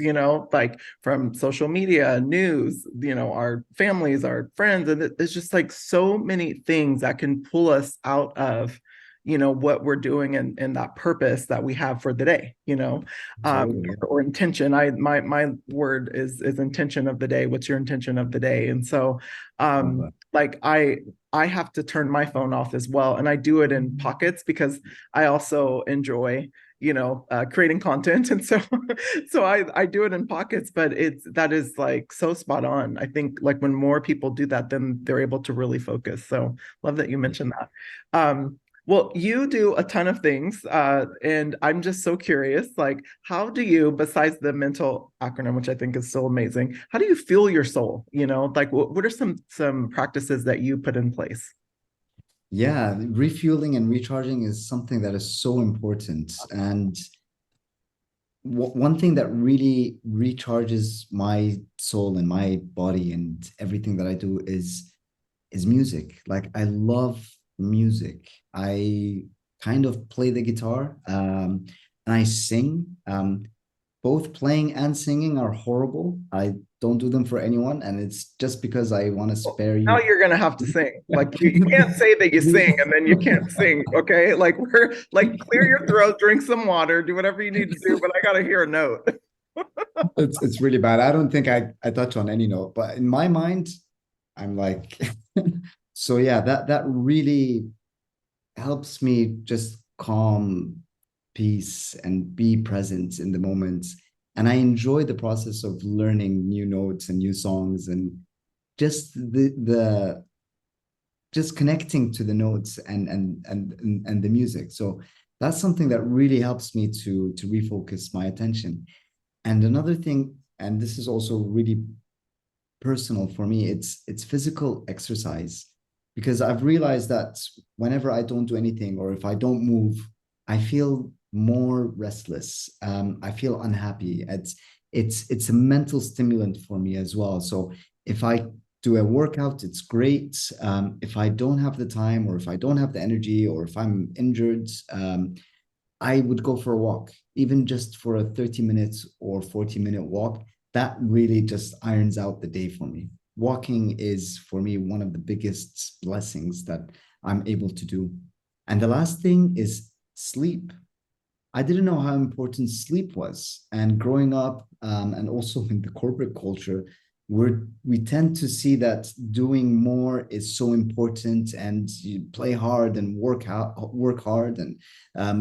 like from social media, news, our families, our friends, and there's just like so many things that can pull us out of, what we're doing, and that purpose that we have for the day, Totally. or intention. My word is intention of the day. What's your intention of the day? And so, Love that. like I have to turn my phone off as well, and I do it in pockets, because I also enjoy, creating content, and so I do it in pockets. But that is like so spot on. I think like when more people do that, then they're able to really focus. So love that you mentioned that. Well, you do a ton of things, and I'm just so curious, like, how do you, besides the mental acronym, which I think is so amazing, how do you fuel your soul? Like, what are some practices that you put in place? Yeah, refueling and recharging is something that is so important. And one thing that really recharges my soul and my body and everything that I do is music. Like I love music. I kind of play the guitar, and I sing. Both playing and singing are horrible. I don't do them for anyone, and it's just because I want to spare Now you. you're gonna have to sing. Like you can't say that you sing and then you can't sing. Okay, like we're like, clear your throat, drink some water, do whatever you need to do. But I gotta hear a note. It's really bad. I don't think I touch on any note, but in my mind, I'm like, so yeah, that really helps me just calm, peace, and be present in the moments. And I enjoy the process of learning new notes and new songs, and just the just connecting to the notes and the music. So that's something that really helps me to refocus my attention. And another thing, and this is also really personal for me, it's physical exercise, because I've realized that whenever I don't do anything or if I don't move, I feel more restless. I feel unhappy. It's a mental stimulant for me as well. So if I do a workout, it's great. If I don't have the time, or if I don't have the energy, or if I'm injured, I would go for a walk, even just for a 30 minutes or 40-minute walk. That really just irons out the day for me. Walking is for me one of the biggest blessings that I'm able to do. And the last thing is sleep. I didn't know how important sleep was. And growing up, and also in the corporate culture, we tend to see that doing more is so important, and you play hard and work hard, and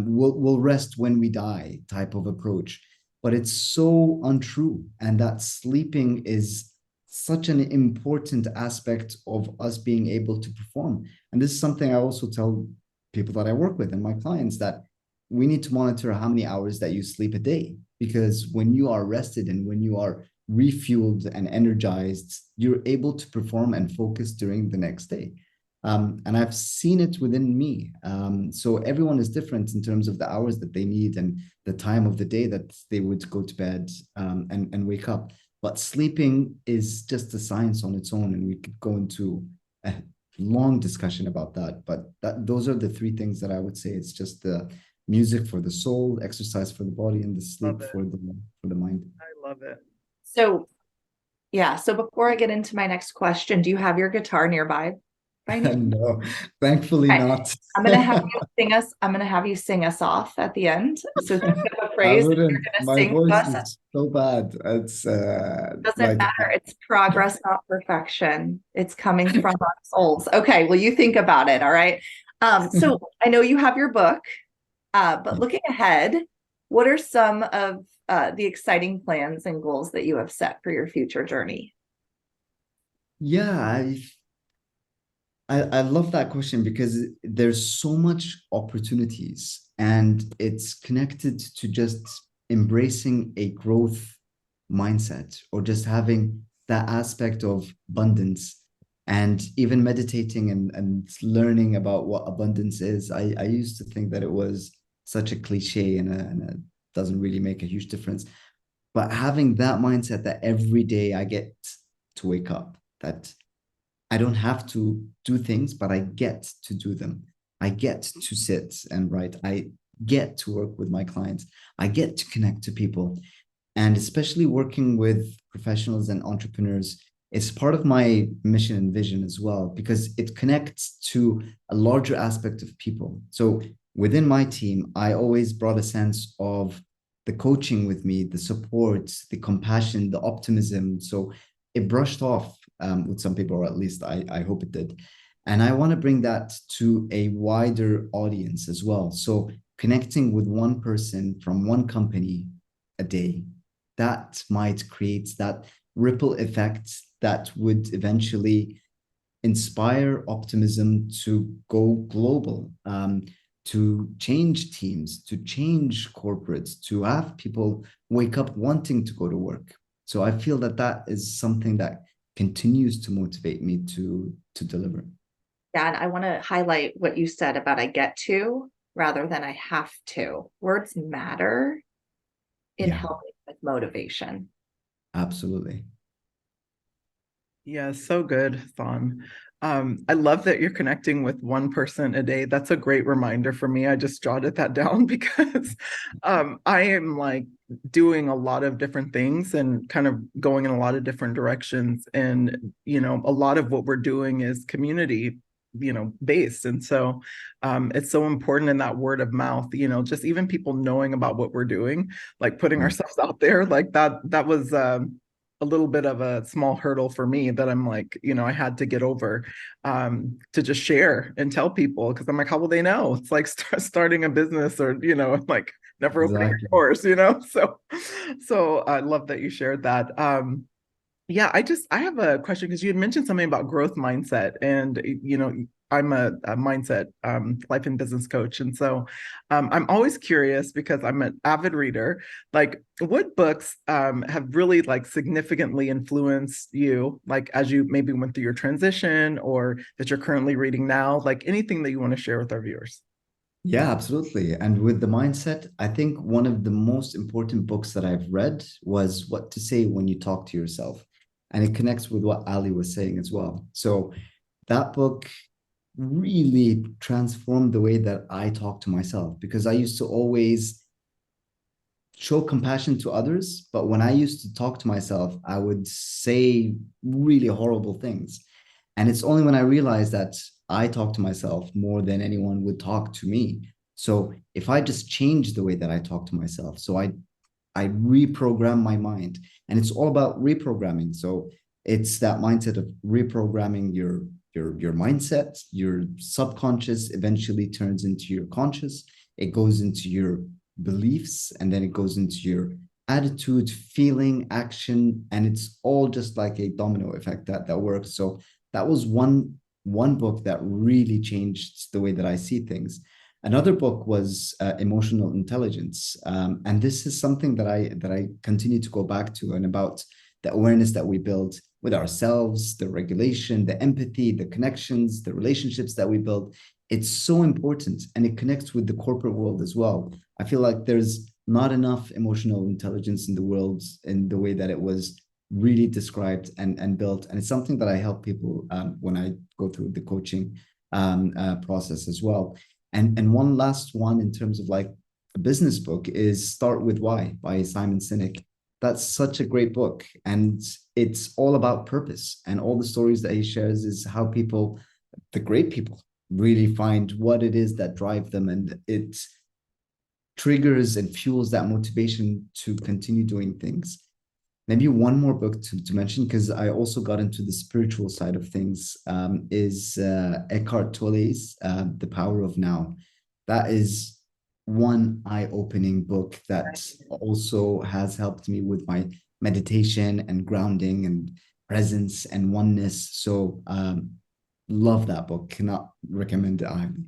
we'll rest when we die type of approach. But it's so untrue, and that sleeping is such an important aspect of us being able to perform. And this is something I also tell people that I work with and my clients, that we need to monitor how many hours that you sleep a day, because when you are rested and when you are refueled and energized, you're able to perform and focus during the next day. And I've seen it within me. So everyone is different in terms of the hours that they need and the time of the day that they would go to bed, and wake up. But sleeping is just a science on its own, and we could go into a long discussion about that. But those are the three things that I would say. It's just the music for the soul, exercise for the body, and the sleep for the mind. I love it. So, yeah. So before I get into my next question, do you have your guitar nearby? by any chance? No, thankfully Okay. not. I'm gonna have you sing us. I'm gonna have you sing us off at the end. So think of a I phrase that you're wouldn't. gonna My sing to voice us. is so bad. It's Doesn't like matter. It's progress, not perfection. It's coming from our souls. Okay. Well, you think about it. All right. So I know you have your book, but looking ahead, what are some of the exciting plans and goals that you have set for your future journey? yeah, I love that question because there's so much opportunities and it's connected to just embracing a growth mindset or just having that aspect of abundance and even meditating and learning about what abundance is. I used to think that it was such a cliche and it doesn't really make a huge difference. But having that mindset that every day I get to wake up, that I don't have to do things, but I get to do them. I get to sit and write. I get to work with my clients. I get to connect to people. And especially working with professionals and entrepreneurs, it's part of my mission and vision as well, because it connects to a larger aspect of people. So within my team, I always brought a sense of the coaching with me, the support, the compassion, the optimism. So it brushed off with some people, or at least I hope it did. And I want to bring that to a wider audience as well. So connecting with one person from one company a day, that might create that ripple effect that would eventually inspire optimism to go global, to change teams, to change corporates, to have people wake up wanting to go to work. So I feel that that is something that continues to motivate me to deliver. Yeah, and I want to highlight what you said about I get to rather than I have to. Words matter in Yeah, helping with motivation. absolutely. Yeah, so good, Thon. I love that you're connecting with one person a day. That's a great reminder for me. I just jotted that down because I am like doing a lot of different things and kind of going in a lot of different directions. And, a lot of what we're doing is community, based. And so it's so important in that word of mouth, just even people knowing about what we're doing, like putting ourselves out there, like that was a little bit of a small hurdle for me that I'm like, I had to get over, to just share and tell people, because I'm like, how will they know? It's like starting a business, or like never opening your Exactly. doors, so I love that you shared that. Yeah, I have a question, because you had mentioned something about growth mindset, and I'm a mindset life and business coach, and so I'm always curious, because I'm an avid reader. Like, what books have really like significantly influenced you, like as you maybe went through your transition, or that you're currently reading now? Like anything that you want to share with our viewers. Yeah, absolutely. And with the mindset, I think one of the most important books that I've read was What to Say When You Talk to Yourself. And it connects with what Ali was saying as well. So that book really transformed the way that I talk to myself, because I used to always show compassion to others, but when I used to talk to myself, I would say really horrible things. And it's only when I realized that I talk to myself more than anyone would talk to me. So if I just change the way that I talk to myself, so I reprogram my mind, and it's all about reprogramming. So it's that mindset of reprogramming your mindset. Your subconscious eventually turns into your conscious. It goes into your beliefs, and then it goes into your attitude, feeling, action, and it's all just like a domino effect that works. So that was one book that really changed the way that I see things. Another book was Emotional Intelligence, and this is something that I continue to go back to, and about the awareness that we build with ourselves, the regulation, the empathy, the connections, the relationships that we build. It's so important, and it connects with the corporate world as well. I feel like there's not enough emotional intelligence in the world in the way that it was really described and built. And it's something that I help people when I go through the coaching process as well. And one last one in terms of like a business book is Start With Why by Simon Sinek. That's such a great book. And it's all about purpose. And all the stories that he shares is how people the great people really find what it is that drive them, and it triggers and fuels that motivation to continue doing things. Maybe one more book to mention, because I also got into the spiritual side of things, is Eckhart Tolle's The Power of Now. That is one eye-opening book that also has helped me with my meditation and grounding and presence and oneness. So love that book. Cannot recommend it highly.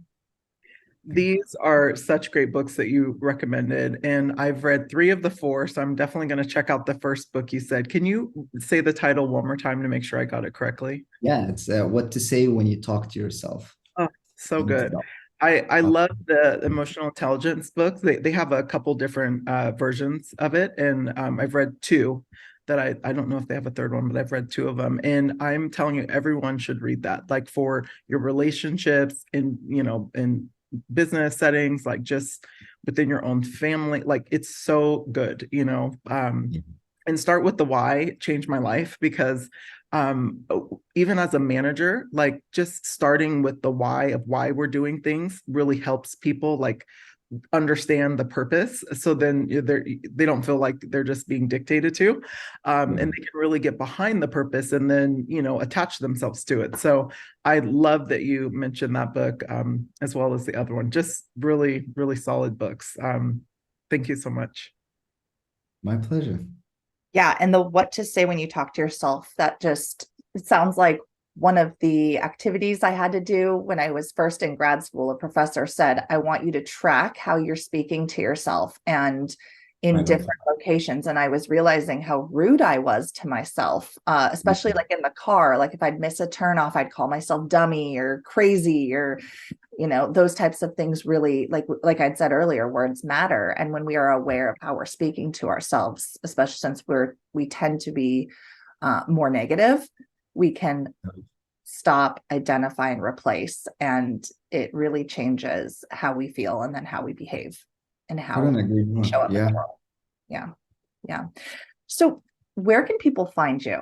These are such great books that you recommended, and I've read 3 of the 4, so I'm definitely going to check out the first book you said. Can you say the title one more time to make sure I got it correctly? Yeah, it's What to Say When You Talk to Yourself. Oh, so And, good. I love the emotional intelligence books. They have a couple different versions of it, and I've read 2 that I don't know if they have a third one, but I've read 2 of them, and I'm telling you, everyone should read that. Like for your relationships, in in business settings, like just within your own family, like it's so good. And start with the why changed my life, because even as a manager, like just starting with the why of why we're doing things really helps people like understand the purpose, so then they don't feel like they're just being dictated to, and they can really get behind the purpose and then attach themselves to it. So I love that you mentioned that book, as well as the other one. Just really, really solid books. Thank you so much. My pleasure. Yeah, and the what to say when you talk to yourself, that just, it sounds like one of the activities I had to do when I was first in grad school. A professor said, I want you to track how you're speaking to yourself and in different locations. And I was realizing how rude I was to myself, especially like in the car. Like if I'd miss a turnoff, I'd call myself dummy or crazy, or those types of things. Really, like I'd said earlier, words matter. And when we are aware of how we're speaking to ourselves, especially since we tend to be more negative, we can stop, identify, and replace. And it really changes how we feel and then how we behave and how Couldn't agree more. we show up in the world. Yeah. Yeah. So where can people find you?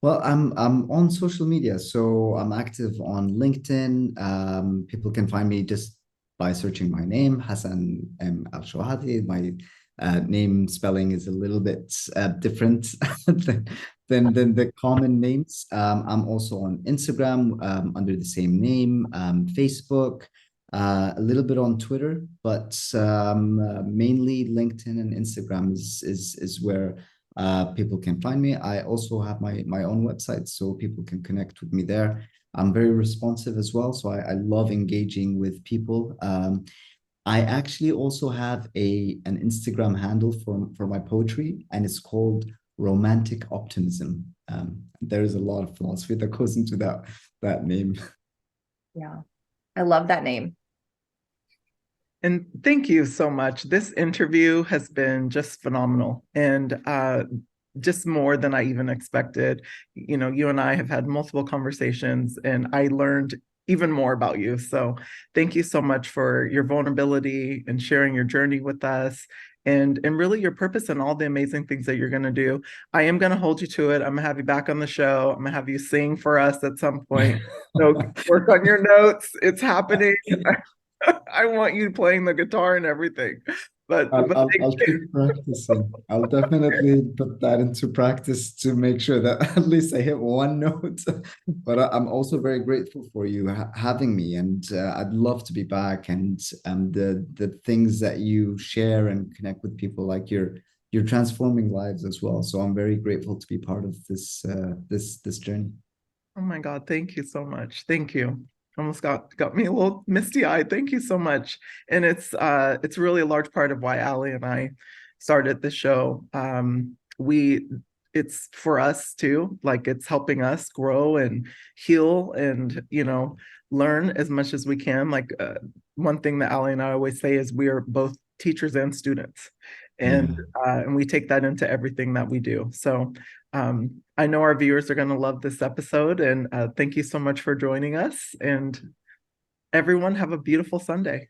Well, I'm on social media, so I'm active on LinkedIn. People can find me just by searching my name, Hassan M. Al-Shohaty. My name spelling is a little bit different than the common names. I'm also on Instagram under the same name, Facebook, a little bit on Twitter, but mainly LinkedIn and Instagram is where people can find me. I also have my own website, so people can connect with me there. I'm very responsive as well, so I love engaging with people. I actually also have an Instagram handle for my poetry, and it's called Romantic Optimism. There is a lot of philosophy that goes into that name. Yeah, I love that name. And thank you so much. This interview has been just phenomenal, and just more than I even expected. You and I have had multiple conversations, and I learned even more about you. So thank you so much for your vulnerability and sharing your journey with us, and really your purpose and all the amazing things that you're going to do. I am going to hold you to it. I'm going to have you back on the show. I'm going to have you sing for us at some point. So work on your notes. It's happening. I want you playing the guitar and everything. But I'll keep practicing. I'll definitely put that into practice to make sure that at least I hit one note. But I'm also very grateful for you having me, and I'd love to be back. And the things that you share and connect with people, like you're transforming lives as well. So I'm very grateful to be part of this journey. oh my God, thank you so much. Thank you. Almost got me a little misty-eyed. Thank you so much. And it's really a large part of why Ali and I started the show. It's for us too, like it's helping us grow and heal and learn as much as we can. Like one thing that Ali and I always say is we are both teachers and students, and we take that into everything that we do. So I know our viewers are going to love this episode, and thank you so much for joining us. And everyone, have a beautiful Sunday.